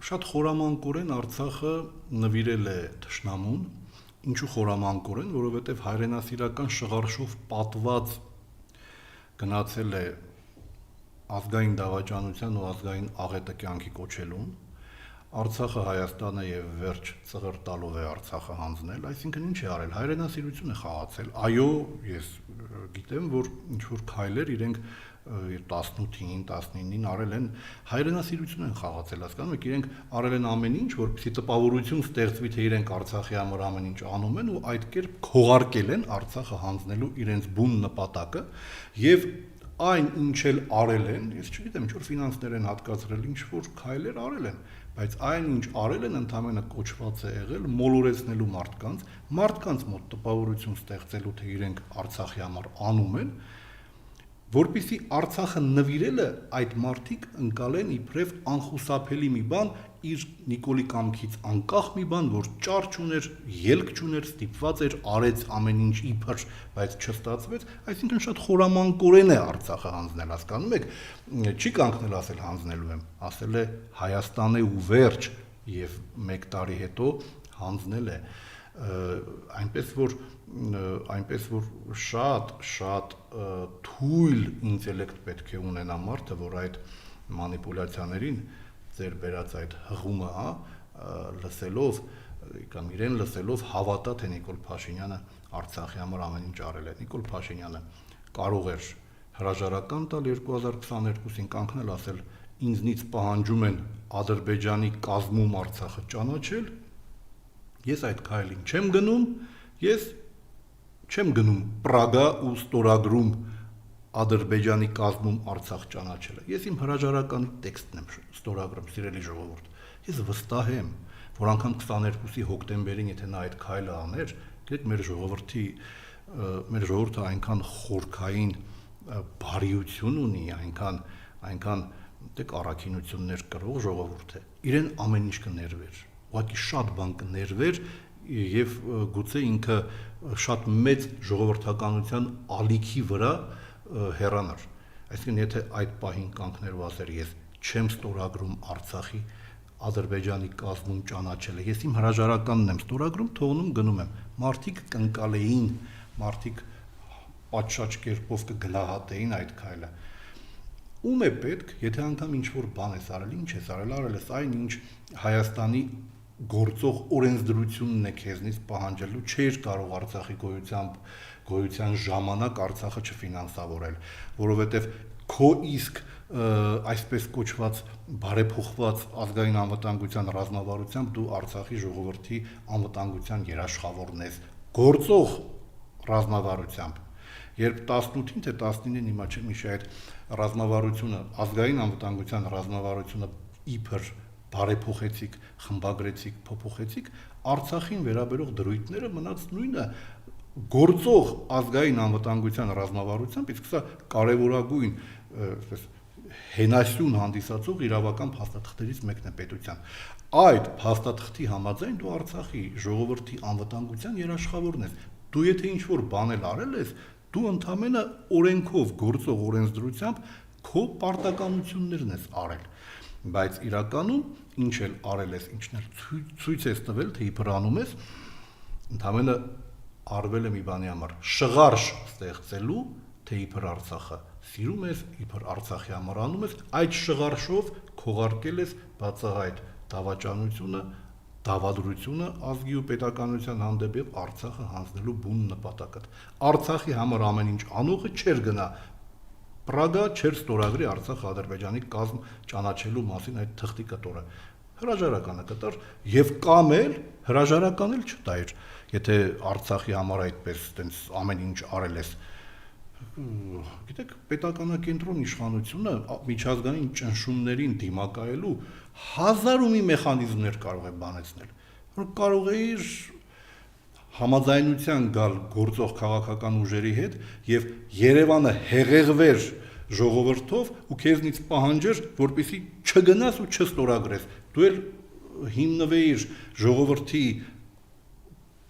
Շատ խորամանկորեն Արցախը նվիրել է թշնամուն, ինչու խորամանկորեն, որովհետեւ հայրենասիրական շղարշով պատված գնացել է ազգային դավաճանության ու ազգային աղետը կյանքի կոչելուն, Արցախը Հայաստանը եւ վերջ ծղր տալով է Արցախը հանձնել, այսինքն ինչ է արել, հայրենասիրություն է խաղացել, այո, ես գիտեմ, որ ինչ-որ քայլեր իրենք 18-ին, 19-ին արել են, հայրենասիրություն են խաղացել, հասկանում եք, իրենք արել են ամեն ինչ, որպեսզի տպավորություն ստեղծվի, թե իրենք Արցախի համար ամեն ինչ անում են ու այդ կերպ քողարկել են Արցախը հանձնելու իրենց բուն նպատակը եւ այն ինչ էլ արել են, ես չգիտեմ, ինչ որ ֆինանսներ են հատկացրել, ինչ որ քայլեր արել են, բայց այն ինչ արել են ընդհանրապես կոչված է եղել մոլորեցնելու մարդկանց մոտ տպավորություն ստեղծելու, թե իրենք Արցախի համար անում են, որպեսզի Արցախը նվիրելը այդ մարդիկ ընկալեն իբրև անխուսափելի մի բան, իր Նիկոլի կամքից անկախ մի բան, որ ճար չուներ, ելք չուներ, ստիպված էր, արեց ամեն ինչ իբր, բայց չստացվեց, այսինքն շատ խորամանկորեն է Արցախը հանձնել, հասկանում եք, չի կանգնել ասել հանձնելու եմ, ասել է Հայաստան է ու վերջ եւ 1 տարի հետո հանձնել է, այնպես որ շատ թույլ ինտելեկտ պետք է ունենա մարդը, որ այդ մանիպուլյացիաներին ձեր բերած այդ հղումը, լսելով կամ իրեն լսելով հավատա, թե Նիկոլ Փաշինյանը Արցախի համար ամեն ինչ արել է։ Նիկոլ Փաշինյանը կարող էր հրաժարական տալ 2022-ին կանգնել ասել ինձնից պահանջում են Ադրբեջանի կազմում Արցախը ճանաչել, ես այդ քայլին չեմ գնում, ես չեմ գնում Պրագա ու ստորագրում Ադրբեջանի կազմում Արցախ ճանաչելը։ Ես իմ հրաժարականի տեքստն եմ ստորագրում, սիրելի ժողովուրդ։ Ես վստահ եմ, որ անգամ 22-ի հոկտեմբերին, եթե նա այդ քայլը աներ, գիտեք, մեր ժողովուրդը այնքան խորքային բարիություն ունի, այնքան դեք առաքինություններ կրող ժողովուրդ է։ Իրեն ամեն ինչ կներվեր, ուղղակի շատ բան կներվեր եւ գուցե ինքը շատ մեծ ժողովրդականության ալիքի վրա հեռանար։ Այսինքն, եթե այդ պահին կանգներ ու ասեր ես չեմ ստորագրում Արցախի Ադրբեջանի կազմում ճանաչելը, ես իմ հրաժարականն եմ ստորագրում, թողնում գնում եմ։ Մարդիկ կընկալեին, մարդիկ պատշաճ կերպով կգլահատեին այդ քայլը։ Ում է պետք, եթե անգամ ինչ-որ բան ես արել, ինչ ես արել ես այն, ինչ Հայաստանի գործող օրենսդրությունն է քեզնից պահանջելու, չէր կարող Արցախի գոյության ժամանակ Արցախը չֆինանսավորել, որովհետև քո իսկ այսպես կոչված բարեփոխված ազգային անվտանգության ռազմավարությամբ դու Արցախի ժողովրդի անվտանգության երաշխավորն ես գործող ռազմավարությամբ Երբ 18-ին թե 19-ին հիմա չեմ հիշի այդ ռազմավարությունը, ազգային անվտանգության ռազմավարությունը իբր բարեփոխեցիք, խմբագրեցիք, փոփոխեցիք, Արցախին վերաբերող դրույթները մնաց նույնը գործող ազգային անվտանգության ռազմավարությամբ, իսկ սա կարևորագույն հենասյուն հանդիսացող իրավական փաստաթղթերից մեկն է պետության։ Այդ փաստաթղթի համաձայն դու Արցախի ժողովրդի անվտանգության երաշխավորն ես։ Դու եթե ինչ-որ բան էլ արել ես, դու ընդամենը օրենքով գործող օրենսդրությամբ քո պարտականություններն ես արել։ Բայց իրականում ինչ էլ արել ես, ինչն էլ ցույց ես տվել, թե իբր անում ես, ընդամենը արվել է մի բանի համար՝ շղարշ ստեղծելու, թե իբր Արցախը սիրում ես, իբր Արցախի համար անում ես, այդ շղարշով քողարկել ես բացահայտ դավաճանությունը, դավադրությունը ազգի ու պետականության հանդեպ եւ Արցախը հանձնելու բուն նպատակը։ Արցախի համար ամեն ինչ անողը չէր գնա Պրագա չէր ստորագրի Արցախ Ադրբեջանի կազմ ճանաչելու մասին այդ թղթի կտորը։ Հրաժարականը կտար եւ կամ էլ հրաժարական էլ չտայր, եթե Արցախի համար այդպես տենց ամեն ինչ արել ես։ Գիտեք, պետականակենտրոն իշխանությունը միջազգային ճնշումներին դիմակայելու հազար ու մի մեխանիզմներ կարող է բանեցնել։ Որ կարող է իր համաձայնության գալ գործող քաղաքական ուժերի հետ եւ Երևանը հեղեղվեր ժողովրդով ու քեզնից պահանջեր, որպեսզի չգնաս ու չստորագրես։ Դու էլ հիմնվեիր ժողովրդի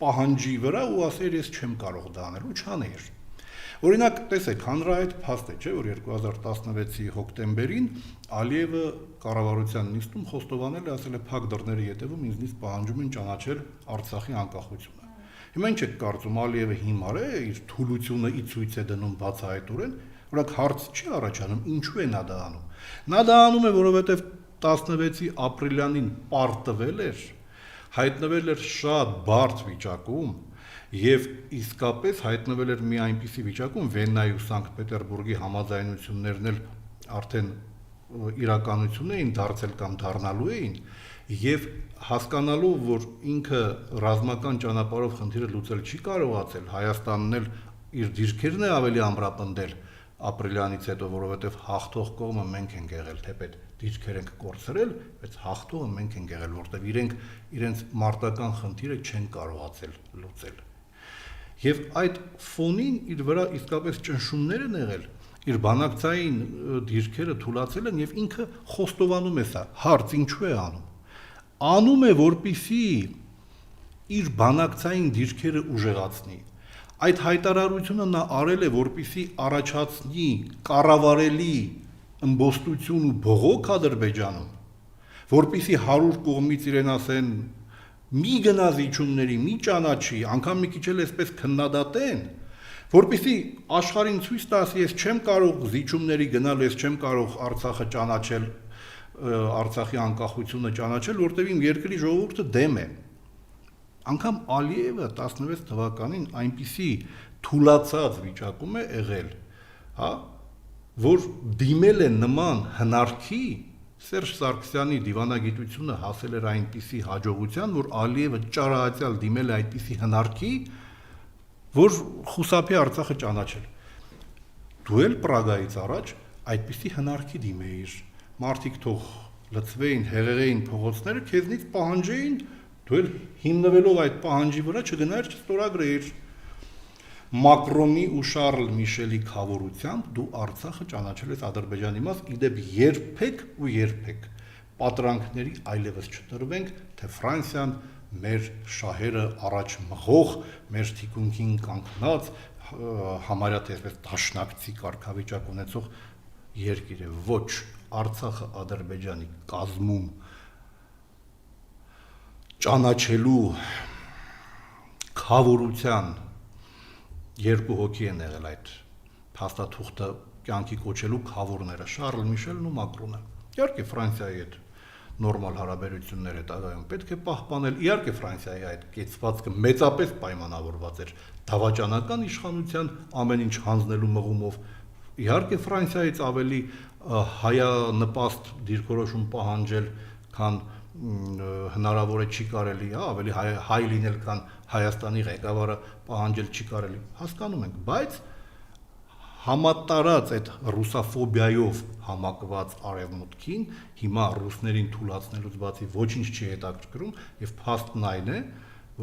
պահանջի վրա ու ասեր ես չեմ կարող դա անել ու չաներ։ Օրինակ, տեսեք, հանրահայտ փաստ է, չէ, որ 2016-ի հոկտեմբերին Ալիևը կառավարության նիստում խոստովանել է, ասել է փակ դռների ետևում ինձնից պահանջում են ճանաչել Արցախի անկախությունը։ Հիմա ինչ եք կարծում, Ալիևը հիմար է, իր թուլությունը ի ցույց է դնում բացահայտորեն, որակ հարց չի առաջանում, ինչու է նա դա անում։ Նա դա անում է, որովհետև 16-ի ապրիլյանին պարտվել էր, հայտնվել էր շատ բարդ վիճակում եւ իսկապես հայտնվել էր մի այնպիսի վիճակում Վեննայի ու Սանկտ Պետերբուրգի համաձայնություններն էլ արդեն իրականություն էին դարձել կամ դառնալու էին եւ հասկանալով որ ինքը ռազմական ճանապարհով խնդիրը լուծել չի կարողացել Հայաստանն էլ իր դիրքերն է ավելի ամրապնդել ապրիլյանից հետո որովհետեւ հաղթող կողմը մենք ենք եղել թեպետ դիրքեր ենք կորցրել բայց հաղթողը մենք ենք եղել որտեւ իրենց մարտական խնդիրը չեն կարողացել լուծել Եվ այդ ֆոնին իր վրա իսկապես ճնշումներ են եղել, իր բանակցային դիրքերը թուլացել են եւ ինքը խոստովանում է սա, հարց ինչու է անում։ Անում է, որպեսզի իր բանակցային դիրքերը ուժեղացնի։ Այդ հայտարարությունը նա արել է, որպեսզի առաջացնի կառավարելի ըմբոստություն ու բողոք Ադրբեջանում, որպեսզի 100 կողմից իրեն ասեն մի գնա զիջումների, մի ճանաչի, անգամ մի քիչ էլ այսպես քննադատեն, որպեսզի աշխարհին ցույց տաս, ես չեմ կարող զիջումների գնալ, ես չեմ կարող Արցախը ճանաչել, Արցախի անկախությունը ճանաչել, որտեղ իմ երկրի ժողովուրդը դեմ է։ Անգամ Ալիևը 16 թվականին այնպիսի թուլացած վիճակում է եղել, հա, որ դիմել է նման հնարքի Սերժ Սարգսյանի դիվանագիտությունը հասել էր այնպիսի հաջողության, որ Ալիևը ճարահացյալ դիմել է այդպիսի հնարքի, որ խուսափի Արցախը ճանաչել։ Դու էլ Պրագայից առաջ այդպիսի հնարքի դիմեիր։ Մարդիկ թող լծվեին, հեղեղեին փողոցները, քեզնից պահանջեին, դու էլ հիմնվելով այդ պահանջի վրա չգնայր չստորագրեիր։ Մակրոնի ու Շարլ Միշելի խավորությամբ դու Արցախը ճանաչել ես Ադրբեջանի մաս, իդեպ երբեք պատրանքների այլևս չտրվենք, թե Ֆրանսիան մեր շահերը առաջ մղող, մեր թիկունքին կանգնած, համարյա թե այսպես դաշնակցի կարգավիճակ ունեցող երկիր է, ոչ Արցախը Ադրբեջանի կազմում ճանաչելու խավորության երկու հոգի են եղել այդ փաստաթուղթը կյանքի կոչելու խավորները Շարլ Միշելն ու Մակրոնը։ Իհարկե Ֆրանսիայի հետ նորմալ հարաբերություններ է տալայում, պետք է պահպանել։ Իհարկե Ֆրանսիայի այդ կեցվածքը մեծապես պայմանավորված էր դավաճանական իշխանության ամեն ինչ հանձնելու մղումով։ Իհարկե Ֆրանսիայից ավելի հայանպաստ դիրքորոշում պահանջել, քան հնարավոր է չի կարելի, ավելի հայ լինել, քան Հայաստանի ղեկավարը պահանջել չի կարելի, հասկանում ենք, բայց համատարած այդ ռուսաֆոբիայով համակված արևմուտքին հիմա ռուսներին թուլացնելուց բացի ոչինչ չի հետաքրքրում եւ փաստն այն է,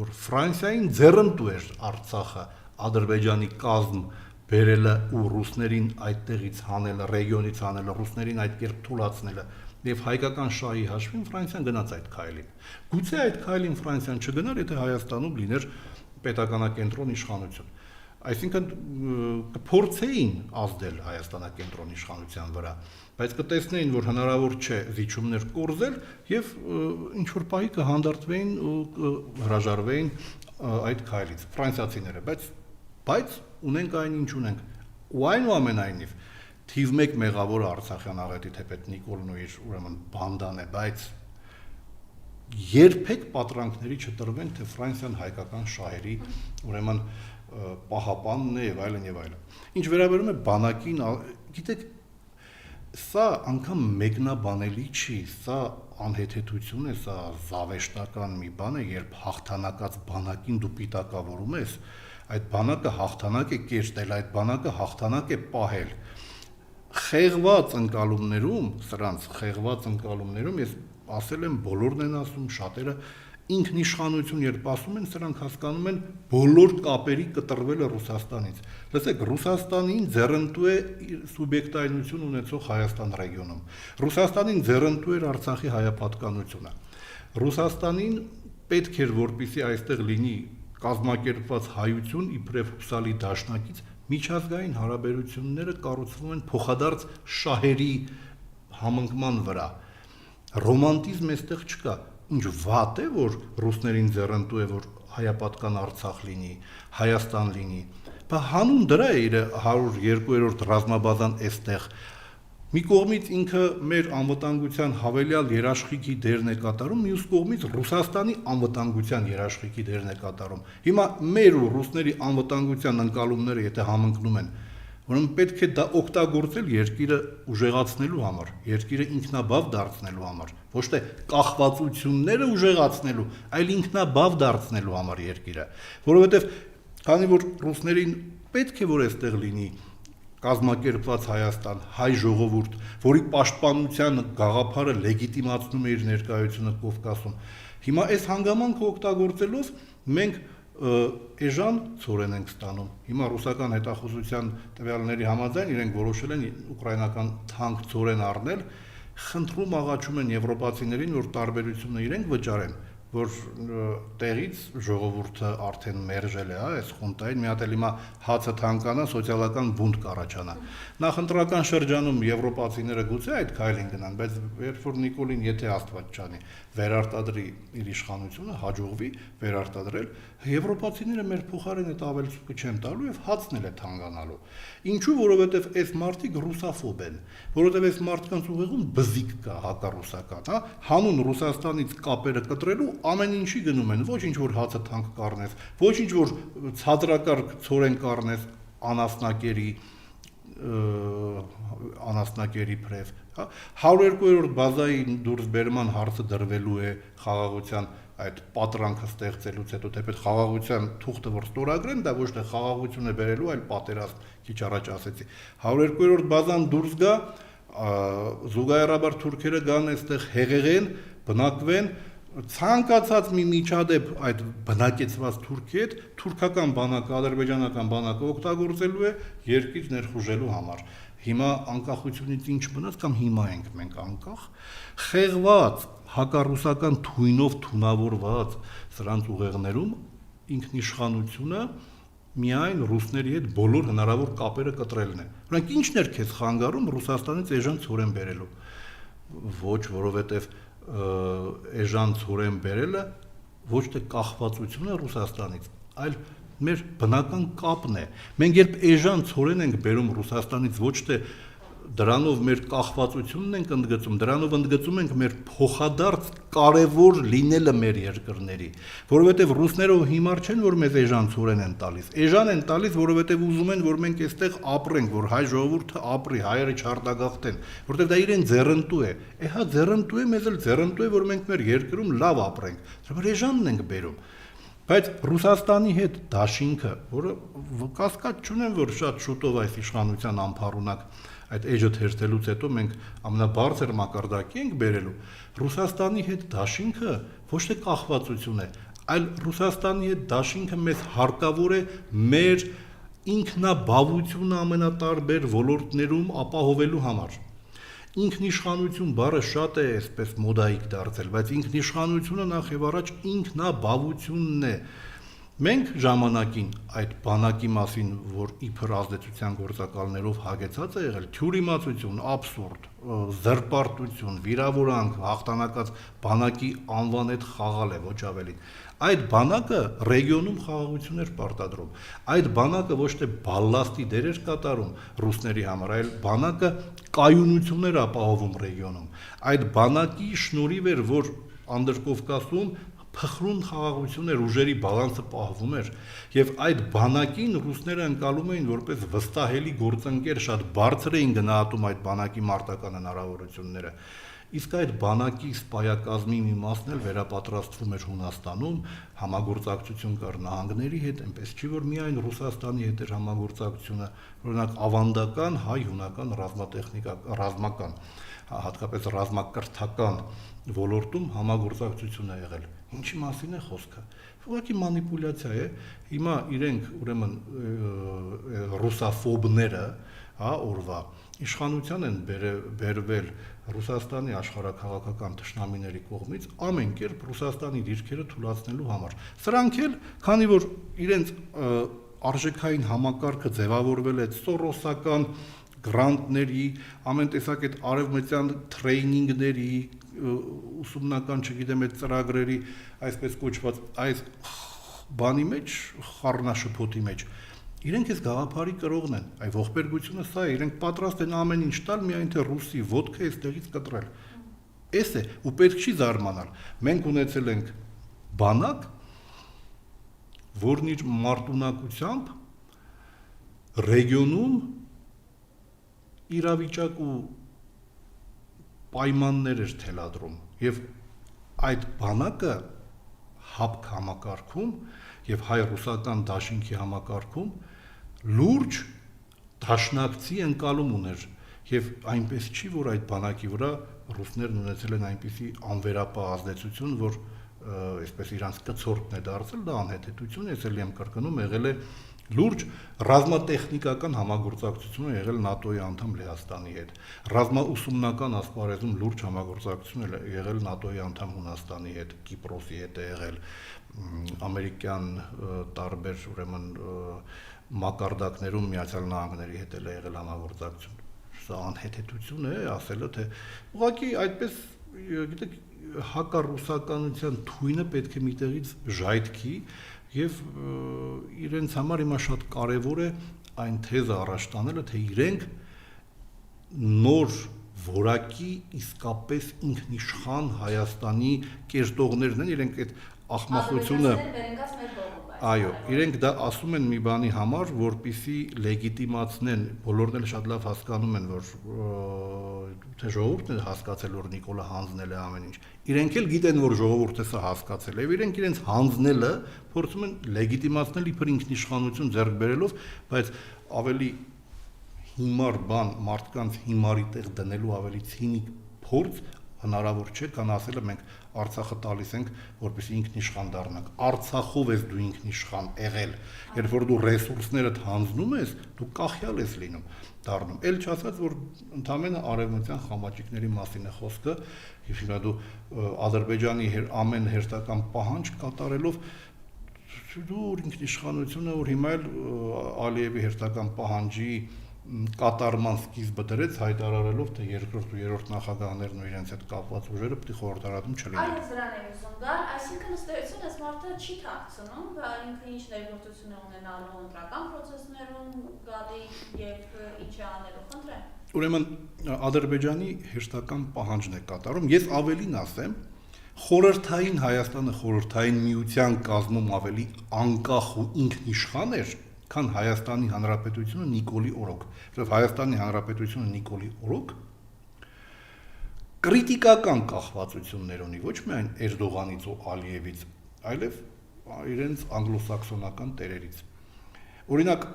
որ Ֆրանսիային ձեռնտու էր Արցախը Ադրբեջանի կազմ բերելը ու ռուսներին այդտեղից հանելը, ռեգիոնից հանելը, ռուսներին այդ կերպ թուլացնելը եւ հայկական շահի հաշվին Ֆրանսիան գնաց այդ քայլին։ Գուցե այդ քայլին Ֆրանսիան չգնար, եթե Հայաստանում լիներ պետականակենտրոն իշխանություն։ Այսինքն կփորձեին ազդել Հայաստանակենտրոն իշխանության վրա, բայց կտեսնեին, որ հնարավոր չէ զիջումներ կորզել եւ ինչ որ պահի կհանդարտվեին ու հրաժարվեին այդ քայլից ֆրանսիացիները, բայց ունենք այն ինչ ունենք։ Ու այնուամենայնիվ թիվ 1 մեղավոր Արցախյան աղետի թեպետ Նիկոլն ու իր ուրեմն բանդան է, բայց երբեք պատրանքների չտրվեն, թե Ֆրանսիան հայկական շահերի ուրեմն պահապանն է եւ այլն եւ այլն։ Ինչ վերաբերում է բանակին, գիտեք, սա անգամ մեկնաբանելի չի, սա անհեթեթություն է, սա զավեշտական մի բան է, երբ հաղթանակած բանակին դու պիտակավորում ես, այդ բանակը հաղթանակ է կերտել, այդ բանակը հաղթանակ է պահել։ Խեղված ընկալումներում ես ասել եմ, բոլորն են ասում, շատերը ինքնիշխանություն երբ ասում են, սրանք հասկանում են բոլոր կապերի կտրվելը Ռուսաստանից։ Լսեք, Ռուսաստանին ձեռնտու է սուբյեկտայնություն ունեցող Հայաստան ռեգիոնում։ Ռուսաստանին ձեռնտու էր Արցախի հայապատկանությունը։ Ռուսաստանին պետք էր, որպեսզի այստեղ լինի կազմակերպված հայություն իբրև հուսալի դաշնակից, միջազգային հարաբերությունները կառուցվում են փոխադարձ շահերի համընկման վրա։ Ռոմանտիզմ այստեղ չկա։ Ինչ վատ է, որ ռուսներին ձեռնտու է, որ հայապատկան Արցախ լինի, Հայաստան լինի։ Բա հանուն դրա է իր 102-րդ ռազմաբազան այստեղ։ Մի կողմից ինքը մեր անվտանգության հավելյալ երաշխիքի դերն է կատարում, մյուս կողմից Ռուսաստանի անվտանգության երաշխիքի դերն է կատարում։ Հիմա մեր ու ռուսների անվտանգության ընկալումները եթե համընկնում են, ուրեմն պետք է դա օգտագործել երկիրը ուժեղացնելու համար, երկիրը ինքնաբավ դարձնելու համար, ոչ թե կախվածությունները ուժեղացնելու, այլ ինքնաբավ դարձնելու համար երկիրը, որովհետև քանի որ ռուսներին պետք է որ այստեղ լինի կազմակերպված Հայաստան, հայ ժողովուրդ, որի պաշտպանության գաղափարը լեգիտիմացնում է իր ներկայությունը Կովկասում։ Հիմա այս հանգամանքը օգտագործելով մենք էժան ծորեն ենք ստանում։ Հիմա ռուսական հետախուզության տվյալների համաձայն իրենք որոշել են ուկրաինական թանկ ծորեն առնել, խնդրում աղաչում են եվրոպացիներին, որ տարբերությունը իրենք վճարեն, որ տեղից ժողովուրդը արդեն մերժել է, այս խունտային մի հատ էլ հիմա հացը թանկանա, սոցիալական բունտ կառաջանա։ Նախընտրական շրջանում եվրոպացիները գուցե այդ քայլին գնան, բայց երբ որ Նիկոլին եթե Աստված չանի, վերարտադրի իր իշխանությունը, հաջողվի վերարտադրել, եվրոպացիները մեր փոխարեն այդ ավելցուկը չեն տալու եւ հացն էլ է թանկանալու։ Ինչու, որովհետեւ այս մարդիկ ռուսաֆոբ են, որովհետեւ այս մարդկանց ուղեղում բզիկ կա հակառուսական, հա, հանուն Ռուսաստանից կապերը կտրելու ամեն ինչի գնում են, ոչինչ որ հացը թանկ կառնես, ոչինչ որ ցածրակարգ ցորեն կառնես անասնակերի փրև, հա 102-րդ բազայի դուրս բերման հարցը դրվելու է խաղաղության այդ պատրանքը ստեղծելուց հետո, թեպետ խաղաղության թուղթը որ ստորագրեն, դա ոչ թե խաղաղություն է բերելու, այլ պատերազմ, քիչ առաջ ասեցի։ 102-րդ բազան դուրս գա, զուգահեռաբար թուրքերը գան այստեղ հեղեղեն, բնակվեն, ցանկացած մի միջադեպ այդ բնակեցված Թուրքի հետ թուրքական բանակը, ադրբեջանական բանակը օգտագործելու է երկիր ներխուժելու համար։ Հիմա անկախությունից ինչ մնաց կամ հիմա ենք մենք անկախ, խեղված, հակառուսական թույնով թունավորված սրանց ուղեղներում ինքնիշխանությունը միայն ռուսների հետ բոլոր հնարավոր կապերը կտրելն է։ Օրինակ ինչն էր քեզ խանգարում Ռուսաստանից էժան ցորեն բերելու։ Ոչ, որովհետև էժան ցորեն բերելը ոչ թե կախվածություն է Ռուսաստանից, այլ մեր բնական կապն է։ Մենք երբ էժան ցորեն ենք բերում Ռուսաստանից, ոչ թե դրանով մեր կախվածությունն ենք ընդգծում, դրանով ընդգծում ենք մեր փոխադարձ կարևոր լինելը մեր երկրների, որովհետև ռուսները հիմար չեն, որ մեզ էժան ցորեն են տալիս։ Էժան են տալիս, որովհետև ուզում են, որ մենք այստեղ ապրենք, որ հայ ժողովուրդը ապրի, հայերը չարտագաղթեն, որովհետև դա իրեն ձեռնտու է։ Հա ձեռնտու է, մեզ էլ ձեռնտու է, որ մենք մեր երկրում լավ ապրենք։ Դրա էժանն ենք բերում։ Բայց Ռուսաստանի հետ դաշինքը, որը կասկած չունեմ, որ շատ շուտով այս իշխանության անփառունակ այդ էջը թերթելուց հետո մենք ամենաբարձր մակարդակի ենք բերելու, Ռուսաստանի հետ դաշինքը ոչ թե կախվածություն է, այլ Ռուսաստանի հետ դաշինքը մեզ հարկավոր է մեր ինքնաբավությունը ամենատարբեր ոլորտներում ապահովելու համար։ Ինքնիշխանություն բառը շատ է այսպես մոդայիկ դարձել, բայց ինքնիշխանությունը նախ եւ առաջ ինքնաբավությունն է։ Մենք ժամանակին այդ բանակի մասին, որ իբր ազդեցության գործակալներով հագեցած է եղել, թյուրիմացություն, աբսուրդ, զրպարտություն, վիրավորանք, հաղթանակած բանակի անվան հետ խաղալ է, ոչ ավելին։ Այդ բանակը ռեգիոնում խաղաղություն էր պարտադրում։ Այդ բանակը ոչ թե բալլաստի դեր էր կատարում ռուսների համար, այլ բանակը կայունություն էր ապահովում ռեգիոնում։ Այդ բանակի շնորհիվ էր, որ Անդրկովկասում փխրուն խաղաղություն էր, ուժերի բալանսը պահվում էր, եւ այդ բանակին ռուսները ընկալում էին որպես վստահելի գործընկեր, շատ բարձր էին գնահատում այդ բանակի մարտական հնարավորությունները։ Իսկ այդ բանակի սպայակազմի մի մասն էլ վերապատրաստվում էր Հունաստանում, համագործակցություն կար նահանգների հետ, այնպես չի որ միայն Ռուսաստանի հետ էր համագործակցությունը, օրինակ ավանդական հայ-հունական ռազմական, հատկապես ռազմակրթական ոլորտում համագործակցություն է եղել։ Ինչի մասին է խոսքը։ Ուղղակի մանիպուլյացիա է։ Հիմա իրենք ուրեմն ռուսաֆոբները, օրվա իշխանության են բերվել Ռուսաստանի աշխարհաքաղաքական թշնամիների կողմից ամեն կերպ Ռուսաստանի դիրքերը թուլացնելու համար։ Սրանք էլ, քանի որ իրենց արժեքային համակարգը ձևավորվել է սորոսական գրանտների, ամեն տեսակ այդ արևմտյան տրեյնինգների, ուսումնական, չգիտեմ, այդ ծրագրերի, այսպես կոչված այս բանի մեջ, խառնաշփոթի մեջ, իրենք էս գաղափարի կրողն են, այ ողբերգությունը սա է, իրենք պատրաստ են ամեն ինչ տալ, միայն թե ռուսի ոդկը այստեղից կտրել։ Էս է, ու պետք չի զարմանալ։ Մենք ունեցել ենք բանակ, որն իր մարտունակությամբ ռեգիոնում իրավիճակ ու պայմաններ էր թելադրում եւ այդ բանակը հապկ համակարգում եւ հայ-ռուսական դաշինքի համակարգում լուրջ դաշնակցի ընկալում ուներ եւ այնպես չի որ այդ բանակի վրա ռուսներն ունեցել են այնպիսի անվերապահ ազդեցություն որ այսպես իրանց կցորդն է դարձել դա անհետեթություն է ել եմ կրկնում եղել է լուրջ ռազմատեխնիկական համագործակցություն է եղել ՆԱՏՕ-ի անդամ Լեհաստանի հետ։ Ռազմաուսումնական ասպարեզում լուրջ համագործակցություն է եղել ՆԱՏՕ-ի անդամ Հունաստանի հետ, Կիպրոսի հետ է եղել, ամերիկյան տարբեր ուրեմն մակարդակներում Միացյալ Նահանգների հետ է եղել համագործակցություն։ Սա անհետեթություն է, ասելը թե ուղղակի այդպես, գիտեք, հակառուսականության թույնը պետք է միտեղից ժայթքի եւ իրենց համար հիմա շատ կարեւոր է այն թեզը առաջ տանելը, թե իրենք նոր որակի իսկապես ինքնիշխան Հայաստանի կերտողներն են, իրենք այդ ախմախությունը այո, իրենք դա ասում են մի բանի համար, որպեսզի լեգիտիմացնեն, բոլորն էլ շատ լավ հասկանում են, որ թե ժողովուրդն է հասկացել, որ Նիկոլը հանձնել է ամեն ինչ։ Իրենք էլ գիտեն, որ ժողովուրդը սա հասկացել է, եւ իրենք իրենց հանձնելը փորձում են լեգիտիմացնել իբր ինքնիշխանություն ձեռք բերելով, բայց ավելի հիմար բան մարդկանց հիմարի տեղ դնելու ավելի ցինիկ փորձ հնարավոր չէ, քան ասելը մենք Արցախը տալիս ենք, որպեսզի ինքնիշխան դառնանք։ Արցախով ես դու ինքնիշխան եղել, երբ որ դու ռեսուրսներդ հանձնում ես, դու կախյալ ես լինում, դառնում։ Էլ չասած, որ ընդամենը արևմտյան խամաճիկների մասին է խոսքը, եւ հիմա դու Ադրբեջանի ամեն հերթական պահանջ կատարելով դու ինքնիշխանությունը, որ հիմա էլ Ալիևի հերթական պահանջի կատարման սկիզբը դրեց հայտարարելով, թե երկրորդ ու երրորդ նախագահներն ու իրենց հետ կապված ուժերը պետք է խորհրդարանում չլինեն։ Այո, դրան է ուզում գալ, այսինքն ըստ էության այս մարդը չի թաքցնում, դա ինքը ինչ ներգործություն է ունենալու ընտրական process-ներում գալի եւ ինչ է անելու, խնդրեմ։ Ուրեմն Ադրբեջանի հերթական պահանջն է կատարում, ես ավելին ասեմ, խորհրդային Հայաստանը խորհրդային միության կազմում ավելի անկախ ու ինքնիշխան էր, քան Հայաստանի Հանրապետությունը Նիկոլի օրոք, որովհետև Հայաստանի Հանրապետությունը Նիկոլի օրոք կրիտիկական կախվածություններ ունի ոչ միայն Էրդողանից ու Ալիևից, այլև իրենց անգլոսաքսոնական տերերից։ Օրինակ,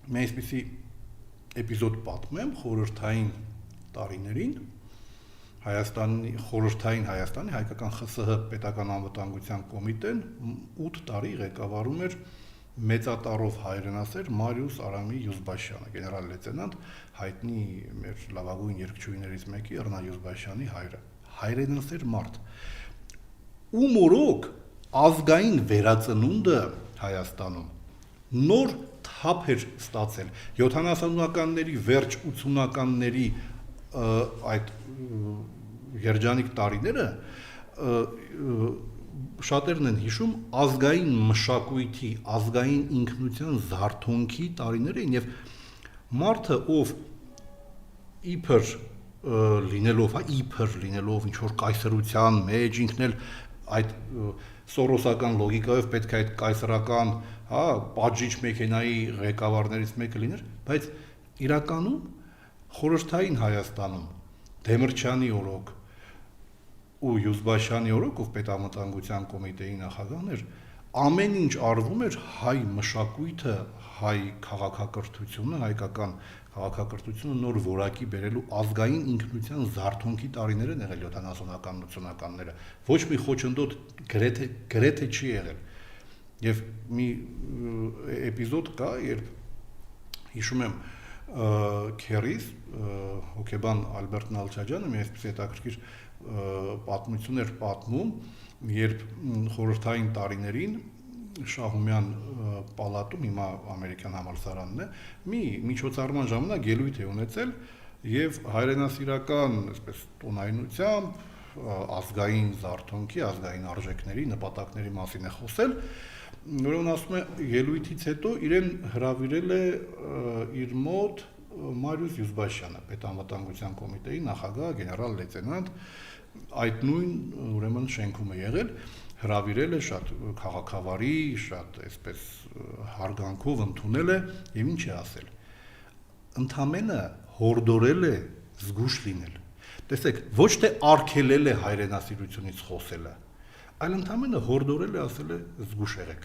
մի այսպիսի էպիզոդ պատմեմ խորհրդային տարիներին խորհրդային Հայաստանի հայկական ԽՍՀ պետական անվտանգության կոմիտեն 8 տարի ղեկավարում էր մեծատառով հայրենասեր Մարիուս Արամի Յուզբաշյանը, գեներալ լեյտենանտ, հայտնի մեր լավագույն երգչուհիներից մեկի Էռնա Յուզբաշյանի հայրը, հայրենասեր մարդ, ում օրոք ազգային վերածնունդը Հայաստանում նոր թափ էր ստացել 70-ականների վերջ 80-ականների այդ երջանիկ տարիները շատերն են հիշում ազգային մշակույթի, ազգային ինքնության զարթոնքի տարիներ էին եւ մարդը ով իբր լինելով ինչ որ կայսրության մեջ ինքն էլ այդ սորոսական լոգիկայով պետք է այդ կայսրական, պատժիչ մեքենայի ղեկավարներից մեկը լիներ, բայց իրականում խորհրդային Հայաստանում Դեմիրճյանի օրոք ու Յուզբաշյանի օրոք, ով պետանվտանգության կոմիտեի նախագահն էր, ամեն ինչ արվում էր հայ մշակույթը, հայ քաղաքակրթությունը, հայկական քաղաքակրթությունը նոր որակի բերելու ազգային ինքնության զարթոնքի տարիներ են եղել 70-ական 80-ականները, ոչ մի խոչընդոտ գրեթե չի եղել։ Եվ մի էպիզոդ կա, երբ հիշում եմ Քերիս հոկեբան Ալբերտ Նալչաջյանը մի այսպես հետաքրքիր պատմություն էր պատմում, երբ խորհրդային տարիներին Շահումյան պալատում, հիմա ամերիկյան համալսարանն է, մի միջոցառման ժամանակ ելույթ է ունեցել եւ հայրենասիրական այսպես տոնայնությամբ ազգային զարթոնքի, ազգային արժեքների, նպատակների մասին է խոսել, ուրեմն ասում է ելույթից հետո իրեն հրավիրել է իր մոտ Մարիուս Յուզբաշյանը, պետանվտանգության կոմիտեի նախագահ, գեներալ լեյտենանտ, այդ նույն ուրեմն շենքում է եղել, հրավիրել է շատ քաղաքավարի, շատ այսպես հարգանքով ընդունել է եւ ինչ է ասել։ Ընդամենը հորդորել է զգուշ լինել։ Տեսեք, ոչ թե արգելել է հայրենասիրությունից խոսելը, այլ ընդամենը հորդորել է, ասել է զգուշ եղեք։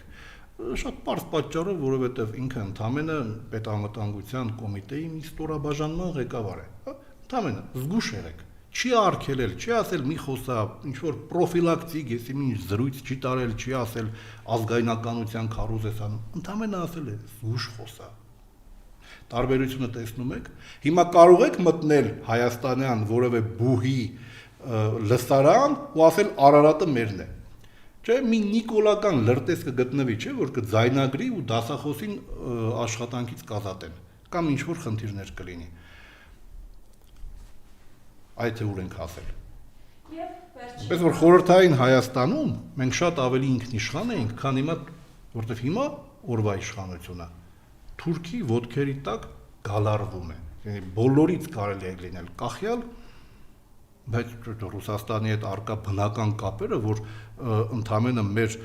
Շատ պարզ պատճառով, որովհետև ինքը ընդամենը պետանվտանգության կոմիտեի մի ստորաբաժանման ղեկավար է, ընդամենը զգուշ եղեք, չի արգելել, չի ասել մի խոսա, ինչ որ պրոֆիլակտիկ, եսի ինչ զրույց չի տարել, չի ասել ազգայնականության քարոզ ես անում, ընդամենը ասել է զգուշ խոսա։ Տարբերությունը տեսնում եք, հիմա կարող եք մտնել հայաստանյան որևէ բուհի լսարան ու ասել Արարատը մերն է։ Չէ, մի նիկոլական լրտես կգտնվի, չէ, որ կձայնագրի ու դասախոսին աշխատանքից կազատեն, կամ ինչ որ խնդիրներ կլինի։ Այդ է ուր ենք հասել։ Պես որ խորհրդային Հայաստանում մենք շատ ավելի ինքնիշխան էինք, քան հիմա, որտեղ հիմա օրվա իշխանությունը թուրքի ոտքերի տակ գալարվում է։ Բոլորից կարելի է լինել կախյալ, բայց Ռուսաստանի հետ առկա բնական կապերը, որ ընդամենը մեր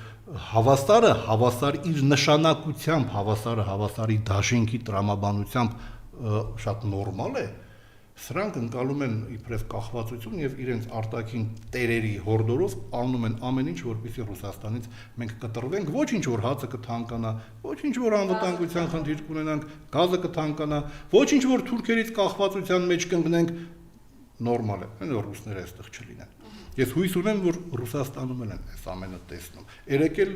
հավասարը հավասար իր նշանակությամբ, հավասարի դաշինքի տրամաբանությամբ շատ նորմալ է, սրանք ընկալում են իբրև կախվածություն եւ իրենց արտաքին տերերի հորդորով անում են ամեն ինչ, որպեսզի Ռուսաստանից մենք կտրվենք, ոչինչ որ հացը կթանկանա, ոչինչ որ անվտանգության խնդիր կունենանք, գազը կթանկանա, ոչինչ որ թուրքերից կախվածության մեջ կընկնենք, նորմալ է, որ ռուսները այստեղ չլինեն։ Ես հույս ունեմ, որ Ռուսաստանում են այս ամենը տեսնում։ Երեք էլ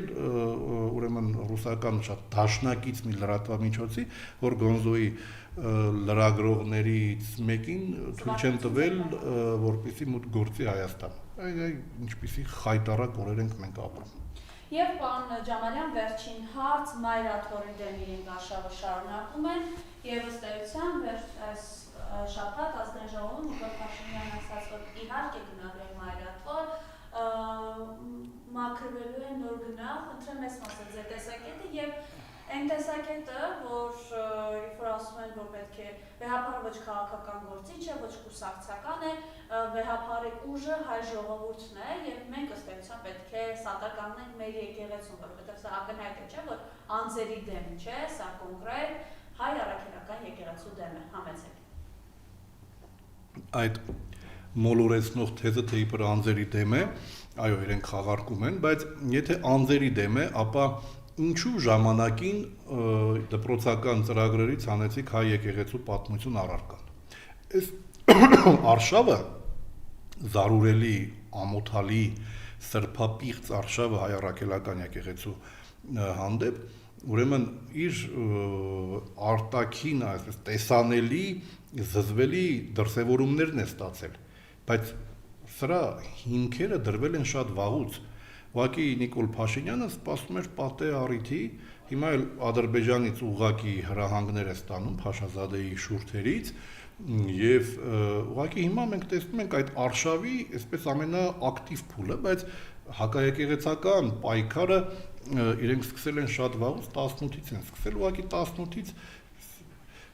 ուրեմն ռուսական շատ դաշնակից մի լրատվամիջոցի, որ Գոնզոյի լրագրողներից մեկին թույլ չեն տվել, որպեսզի մուտք գործի Հայաստան։ Ինչպիսի խայտառակ օրեր ենք մենք ապրում։ Եվ պարոն Ջամալյան, վերջին հարց Մայրաթորի դեմ իրենք արշավը շարունակում են եւ ըստ էության այս շաբաթ ազգային ժողովում Նիկոլ Փաշինյանն ասաց, որ իհարկե գնահատել Մայրաթոր, մաքրվելու է նոր գնահ, խնդրեմ ես մասը ձեր տեսակետը եւ այն տեսակետը, որ երբ որ ասում են, որ պետք է վեհապարը ոչ քաղաքական գործիչ է, ոչ կուսակցական է, վեհապարի ուժը հայ ժողովուրդն է եւ մենք ըստ էության պետք է սատարկանենք մեր եկեղեցուն, որովհետեւ սա ակնհայտ է, չէ, որ անձերի դեմ չէ, սա կոնկրետ հայ առաքելական եկեղեցու դեմ է, համեցեք։ Այդ մոլորեցնող թեզը թե իբր անձերի դեմ է, այո, իրենք խաղարկում են, բայց եթե անձերի դեմ է, ապա ինչու ժամանակին դպրոցական ծրագրերից հանեցիք հայ եկեղեցու պատմություն առարկան։ Այս արշավը զարուրելի, ամոթալի, սրբապիղծ արշավը հայ առաքելական եկեղեցու հանդեպ, ուրեմն իր արտաքին, այսպես տեսանելի, զզվելի դրսևորումներն է ստացել, բայց սրա հիմքերը դրվել են շատ վաղուց։ Ուղղակի Նիկոլ Փաշինյանը սպասում էր պատե առիթի, հիմա էլ Ադրբեջանից ուղղակի հրահանգներ է ստանում Փաշազադեի շուրթերից, եւ ուղղակի հիմա մենք տեսնում ենք այդ արշավի այսպես ամենաակտիվ փուլը, բայց հակաեկեղեցական պայքարը իրենք սկսել են շատ վաղուց, 18-ից են սկսել, ուղղակի 18-ից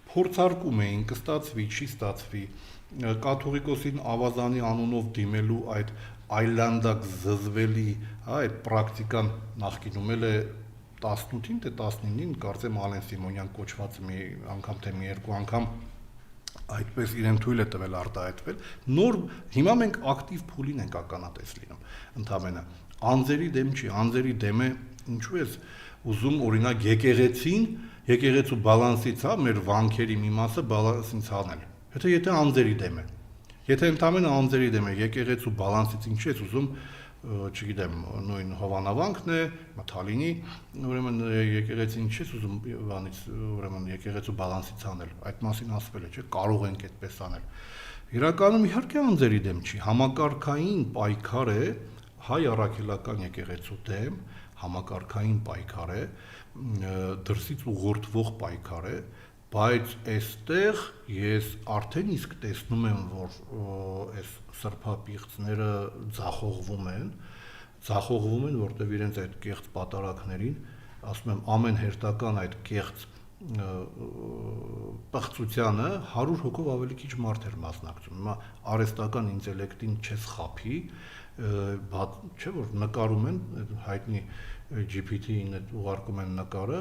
փորձարկում էին, կստացվի, չի ստացվի, կաթողիկոսին ավազանի անունով դիմելու այդ այլանդակ զզվելի, այդ պրակտիկան նախկինում էլ է 18-ին, թե 19-ին, կարծեմ Ալեն Սիմոնյան կոչված մի անգամ թե մի երկու անգամ այդպես իրեն թույլ է տվել արտահայտվել, նոր հիմա մենք ակտիվ փուլին ենք ականատես լինում, ընդհանրապես անձերի դեմ չի, անձերի դեմ է, ինչու ես ուզում օրինակ եկեղեցու բալանսից, մեր վանքերի մի մասը բալանսից հանել, եթե անձերի դեմ է, եթե ընդհանրապես անձերի դեմ է, եկեղեցու բալանսից ինչ ես ուզում, չգիտեմ, նույն Հովանավանքն է, Թալինի, ուրեմն եկեղեցին ինչ ես ուզում բանից, ուրեմն եկեղեցու բալանսից անել, այդ մասին ասվել է, չէ, կարող ենք այդպես անել։ Իրականում իհարկե անձերի դեմ չի, համակարգային պայքար է հայ առաքելական եկեղեցու դեմ, համակարգային պայքար է, դրսից ուղղորդվող պայքար է, բայց այստեղ ես արդեն իսկ տեսնում եմ, որ այս սրբապիղծները ձախողվում են, որտեղ իրենց այդ կեղծ պատարակներին, ասում եմ, ամեն հերթական այդ կեղծ պղծությանը 100 հոգով ավելի քիչ մարդ էր մասնակցում։ Հիմա արհեստական ինտելեկտին չես խափի, չէ՞ որ նկարում են հայտնի GPT-ին ուղարկում են նկարը,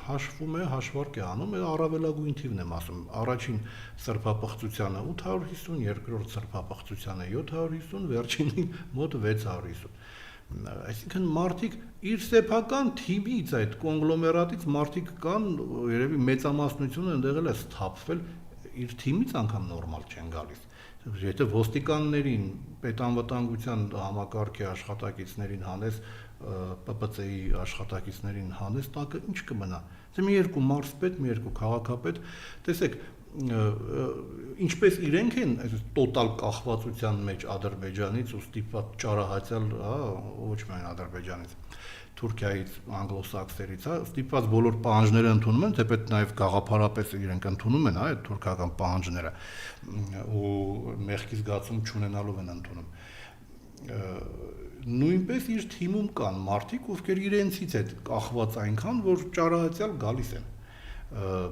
հաշվում է, հաշվարկ է անում, առավելագույն թիվն եմ ասում, առաջին սրբապղծությանը 850, երկրորդ սրբապղծությանը 750, վերջինին մոտ 650։ Այսինքն մարդիկ իր սեփական թիմից, այդ կոնգլոմերատից մարդիկ կան, երևի մեծամասնությունը ընդեղ էլ է սթափվել, իր թիմից անգամ նորմալ չեն գալիս։ Եթե ոստիկաններին, պետանվտանգության համակարգի աշխատակիցներին հանես, ՊՊՑ-ի աշխատակիցներին հանես, տակը ինչ կմնա։ Դե մի երկու մարզպետ, մի երկու քաղաքապետ, տեսեք, ինչպես իրենք են տոտալ կախվածության մեջ Ադրբեջանից ու ստիպված ճարահացյալ, ոչ միայն Ադրբեջանից, Թուրքիայից, անգլոսաքսերից, ստիպված բոլոր պահանջները ընդունում են, թեպետ նաև գաղափարապես իրենք ընդունում են, այդ թուրքական պահանջները ու մեղքի զգացում չունենալով են ընդունում։ Նույնպես իր թիմում կան մարդիկ, ովքեր իրենցից այդ կախված այնքան, որ ճարահացյալ գալիս են,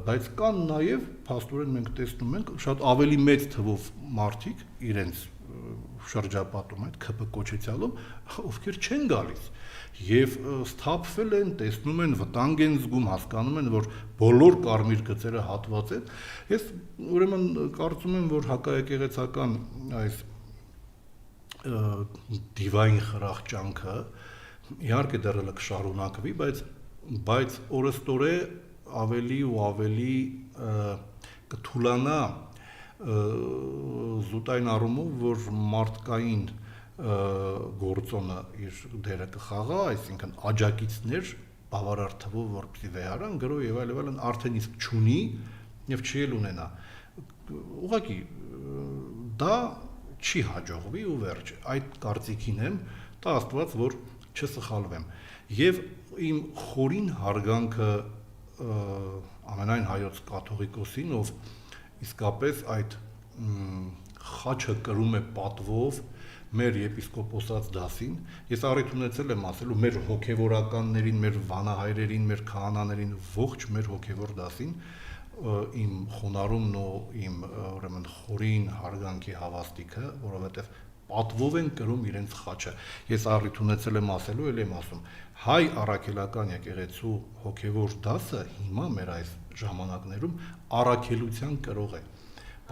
բայց կան նաև, փաստորեն մենք տեսնում ենք, շատ ավելի մեծ թվով մարդիկ իրենց շրջապատում այդ ՔՊ կոչեցյալում, ովքեր չեն գալիս եւ սթափվել են, տեսնում են, վտանգ են զգում, հասկանում են, որ բոլոր կարմիր գծերը հատված են։ Ես ուրեմն կարծում եմ, որ հակաեկեղեցական այս դիվային խրախճանքը իհարկե դեռ կշարունակվի, բայց օրստորե ավելի ու ավելի կթուլանա զուտային առումով, որ մարդկային գործոնը իր դերը կխաղա, այսինքն աջակիցներ բավարար թվով, որպեսզի վեհարան, գրող եւ այլն արդեն իսկ չունի եւ չի էլ ունենա։ Ուղղակի դա չի հաջողվի ու վերջ։ Այդ կարծիքին եմ, տա Աստված, որ չսխալվեմ։ Եվ իմ խորին հարգանքը ամենայն հայոց կաթողիկոսին, ով իսկապես այդ խաչը կրում է պատվով մեր եպիսկոպոսած դասին, ես առիթ ունեցել եմ ասելու մեր հոգևորականներին, մեր վանահայրերին, մեր քահանաներին, ողջ մեր հոգևոր դասին, իմ խոնարհումն ու իմ ուրեմն խորին հարգանքի հավաստիքը, որովհետև պատվով են կրում իրենց խաչը։ Ես առիթ ունեցել եմ ասելու, էլ եմ ասում, հայ առաքելական եկեղեցու հոգևոր դասը հիմա մեր այս ժամանակներում առաքելության կրող է։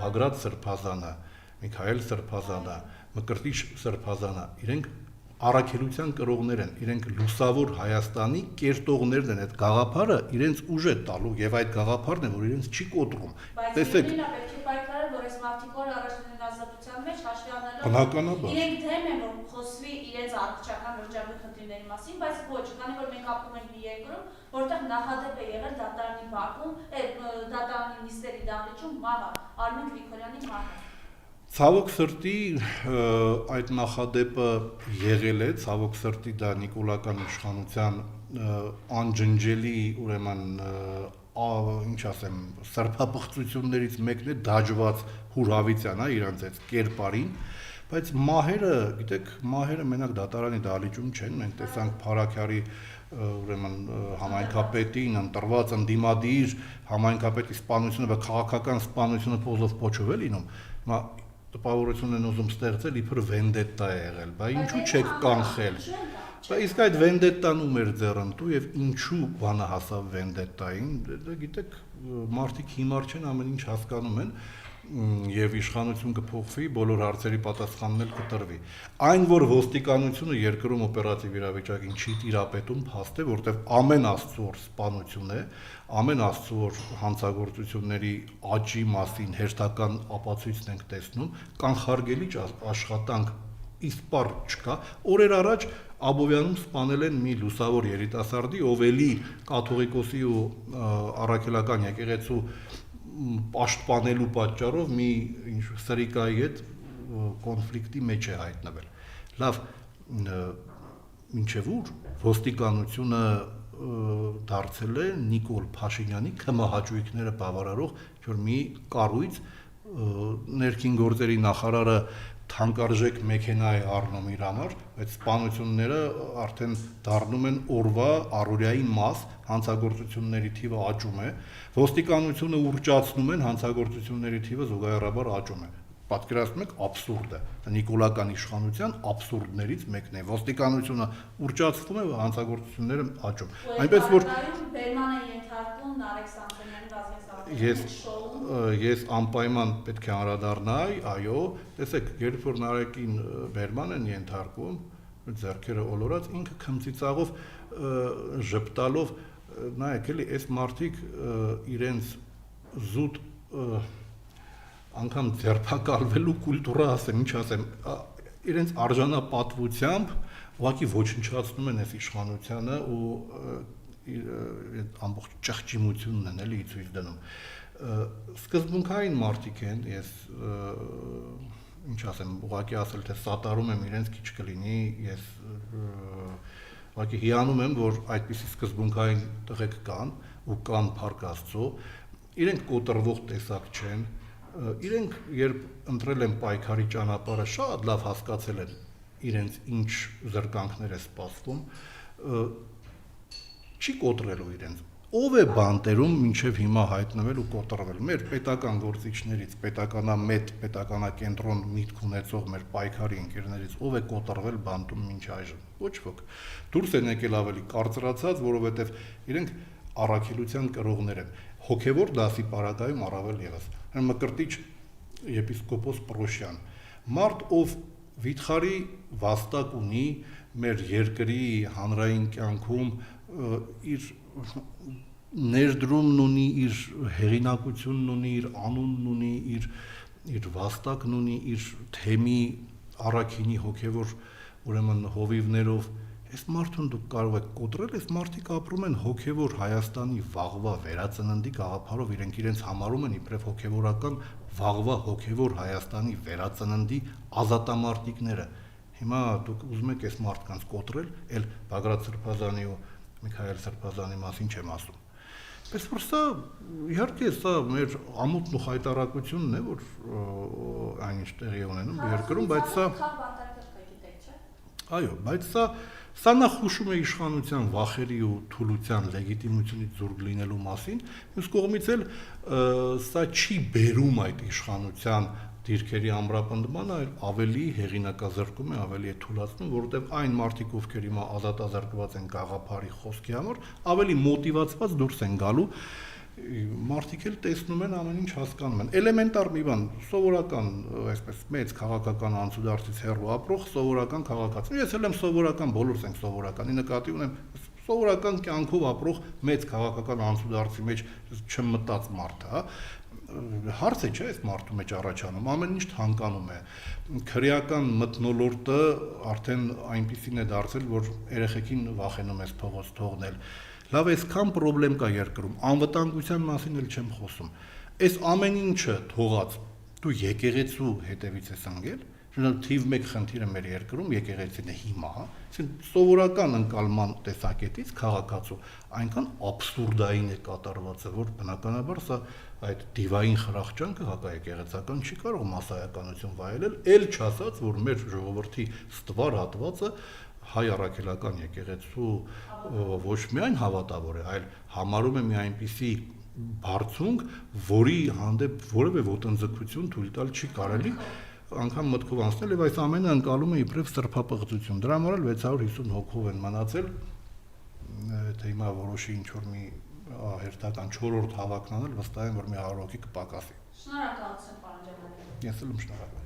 Բագրատ Սրբազանը, Միքայել Սրբազանը, Մկրտիչ Սրբազանը, իրենք առաքելության կրողներ են, իրենք լուսավոր Հայաստանի կերտողներն են, այդ գաղափարը իրենց ուժ է տալու եւ այդ գաղափարն է, որ իրենց չի կոտրում։ Տեսեք, պետք է պայքարել, որ այս մարդիկը առաջին ազատության մեջ հաշվի բնականաբար իրենք դեմ են, որ խոսվի իրենց առողջական վճարման խնդիրների մասին, բայց ոչ, քանի որ մենք ապրում ենք մի երկրում, որտեղ նախադեպ է եղել դատարանի բակում, դատարանի նիստերի դահլիճում մահը, Արմեն Գրիգորյանի մահը։ Ցավոք սրտի այդ նախադեպը եղել է, ցավոք սրտի դա նիկոլական իշխանության անջնջելի, ուրեմն ինչ ասեմ, սրբապղծություններից մեկն է դաջված Հուրհավիցյան, իրանց այդ կերպարին, բայց մահերը, գիտեք, մահերը մենակ դատարանի դահլիճում չեն, մենք տեսանք Փարաքյարի ուրեմն համայնքապետին ընտրված ընդդիմադիր համայնքապետի սպանությունը và քաղաքական սպանությունը փոզով փոչով է լինում, հիմա տպավորություն են ուզում ստեղծել իբր վենդետա է եղել, բա ինչու չեք կանխել, բա իսկ այդ վենդետան ում էր ձեռնտու եւ ինչու բանը հասավ վենդետային, գիտեք, մարդիկ հիմար չեն, ամեն ինչ հասկանում են եւ իշխանություն կփոխվի, բոլոր հարցերի պատասխանն էլ կտրվի։ Այն որ ոստիկանությունը երկրում օպերատիվ իրավիճակին չի տիրապետում, փաստ է, որտեղ ամեն աստծո սպանություն է, ամեն աստծո հանցագործությունների աճի մասին հերթական ապացույցն ենք տեսնում, կանխարգելի աշխատանք իսպառ չկա։ Օրեր առաջ Աբովյանում սպանել են մի լուսավոր երիտասարդի, ով էլի կաթողիկոսի ու առաքելական եկեղեցու պաշտպանելու պատճառով մի սրիկայի հետ կոնֆլիկտի մեջ է հայտնվել։ Լավ, մինչև ուր ոստիկանությունը դարձել է Նիկոլ Փաշինյանի քմահաճույքները բավարարող որ մի կառույց ներքին գործերի նախարարը թանկարժեք մեքենա է առնում իր համար, բայց սպանությունները արդեն դառնում են օրվա առօրյայի մաս, հանցագործությունների թիվը աճում է, ոստիկանությունը ուռճացնում են, հանցագործությունների թիվը զուգահեռաբար աճում է։ Պատկերացնում եք աբսուրդը, նիկոլական իշխանության աբսուրդներից մեկն է։ Ոստիկանությունը ուռճացվում է, հանցագործությունները աճում։ Այնպես որ Բերմանը ենթարկում Նարեկ Սամսոնյանի ես անպայման պետք է անդրադառնայի, այո, տեսեք, երբ որ Նարեկին Բերման են ենթարկում, ձեռքերը ոլորած, ինքը քմծիծաղով ժպտալով, նայեք, էլի, այս մարդիկ իրենց զուտ անգամ ձերբակալվելու կուլտուրա ասեմ, ինչ ասեմ, իրենց արժանապատվությամբ ուղղակի ոչնչացնում են այս իշխանությանը ու ամբողջ ճղճիմությունն են էլի ցույց դնում։ Սկզբունքային մարդիկ են, ես ինչ ասեմ, ուղղակի ասել թե սատարում եմ իրենց քիչ կլինի, ես ուղղակի հիանում եմ, որ այդպիսի սկզբունքային տղեկ կան ու կան Փառք Աստծո, իրենք կոտրվող տեսակ չեն, իրենք երբ ընտրել են պայքարի ճանապարհը, շատ լավ հասկացել են իրենց ինչ զրկանքներ է սպասվում, չի կոտրելու իրենց։ Ով է բանտերում մինչև հիմա հայտնվել ու կոտրվել։ Մեր պետական գործիչներից, պետականամետ, պետականակենտրոն միտք ունեցող մեր պայքարի ընկերներից ով է կոտրվել բանտում մինչ այժմ։ Ոչ ոք։ Դուրս են եկել ավելի կարծրացած, որովհետև իրենք առաքելության կրողներ են։ Հոգևոր դասի պարագայում առավել ևս։ Մկրտիչ եպիսկոպոս Պրոշյան, մարդ ով վիթխարի վաստակ ունի մեր երկրի հանրային կյանքում իր ներդրումն ունի, իր հեղինակությունն ունի, իր անունն ունի, իր վաստակն ունի, իր թեմի առաքինի հոգևոր ուրեմն հովիվներով, այս մարդուն դուք կարող եք կոտրել, այս մարդիկ ապրում են հոգևոր Հայաստանի վաղվա վերածննդի գաղափարով, իրենց համարում են իբրև հոգևորական վաղվա հոգևոր Հայաստանի վերածննդի ազատամարտիկները։ Հիմա դուք ուզում եք այս մարդկանց կոտրել, էլ Բագրատ Սրբազանի ու Միքայել Սրբազանի մասին չեմ ասում։ Պես որ սա իհարկե սա մեր ամոթն ու խայտարակությունն է, որ այն ինչ տեղի ունենում երկրում, բայց սա այո, բայց սա նախ հուշում է իշխանության վախերի ու թուլության լեգիտիմությունից զուրկ լինելու մասին, մյուս կողմից էլ սա չի բերում այդ իշխանության դիրքերի ամրապնդմանը, այլ ավելի հեղինակազրկում է, ավելի է թուլացնում, որովհետև այն մարդիկ, ովքեր հիմա ազատազրկված են գաղափարի խոսքի համար, ավելի մոտիվացված դուրս են գալու մարդիկ էլ տեսնում են ամեն ինչ հասկանում են։ Էլեմենտար մի բան, սովորական, այսպես մեծ քաղաքական անցուդարձից հեռու ապրող սովորական քաղաքացի։ Ես էլ եմ սովորական, բոլորս ենք սովորականի նկատի ունեմ, սովորական կյանքով ապրող մեծ քաղաքական անցուդարձի մեջ չմտած մարդ, հա։ Հարց է, չէ՞, այս մարդու մեջ առաջանում, ամեն ինչ թանկանում է։ Քրեական մթնոլորտը արդեն այնպիսին է դարձել, որ երեխեքին վախենում ես փողոց թողնել։ Լավ, այսքան խնդրեմ կա երկրում, անվտանգության մասին էլ չեմ խոսում։ Այս ամեն ինչը թողած դու եկեղեցու հետևից ես ընկել, թիվ 1 խնդիրը մեր երկրում եկեղեցին է հիմա, այսինքն սովորական ընկալման տեսակետից քաղաքացու այնքան աբսուրդային է կատարվածը, որ բնականաբար սա այդ դիվային խրախճանքը հակաեկեղեցական չի կարող մասսայականություն վայելել, ել չասած, որ մեր ժողովրդի ստվար հատվածը հայ առաքելական եկեղեցու ոչ միայն հավատավոր է, այլ համարում է մի այնպիսի բարձունք, որի հանդեպ որևէ ոտնձգություն թույլ տալ չի կարելի անգամ մտքով անցնել եւ այս ամենը ընկալում է իբրև սրբապղծություն։ Դրա համար էլ 650 հոգով են մնացել, թե հիմա որոշի ինչ որ մի հերթական 4-րդ հավաքն անել, վստահ եմ որ մի 100 հոգի կպակասի։ Շնորհակալություն, պարոն Ջամալյան։ Ես էլ եմ շնորհակալ։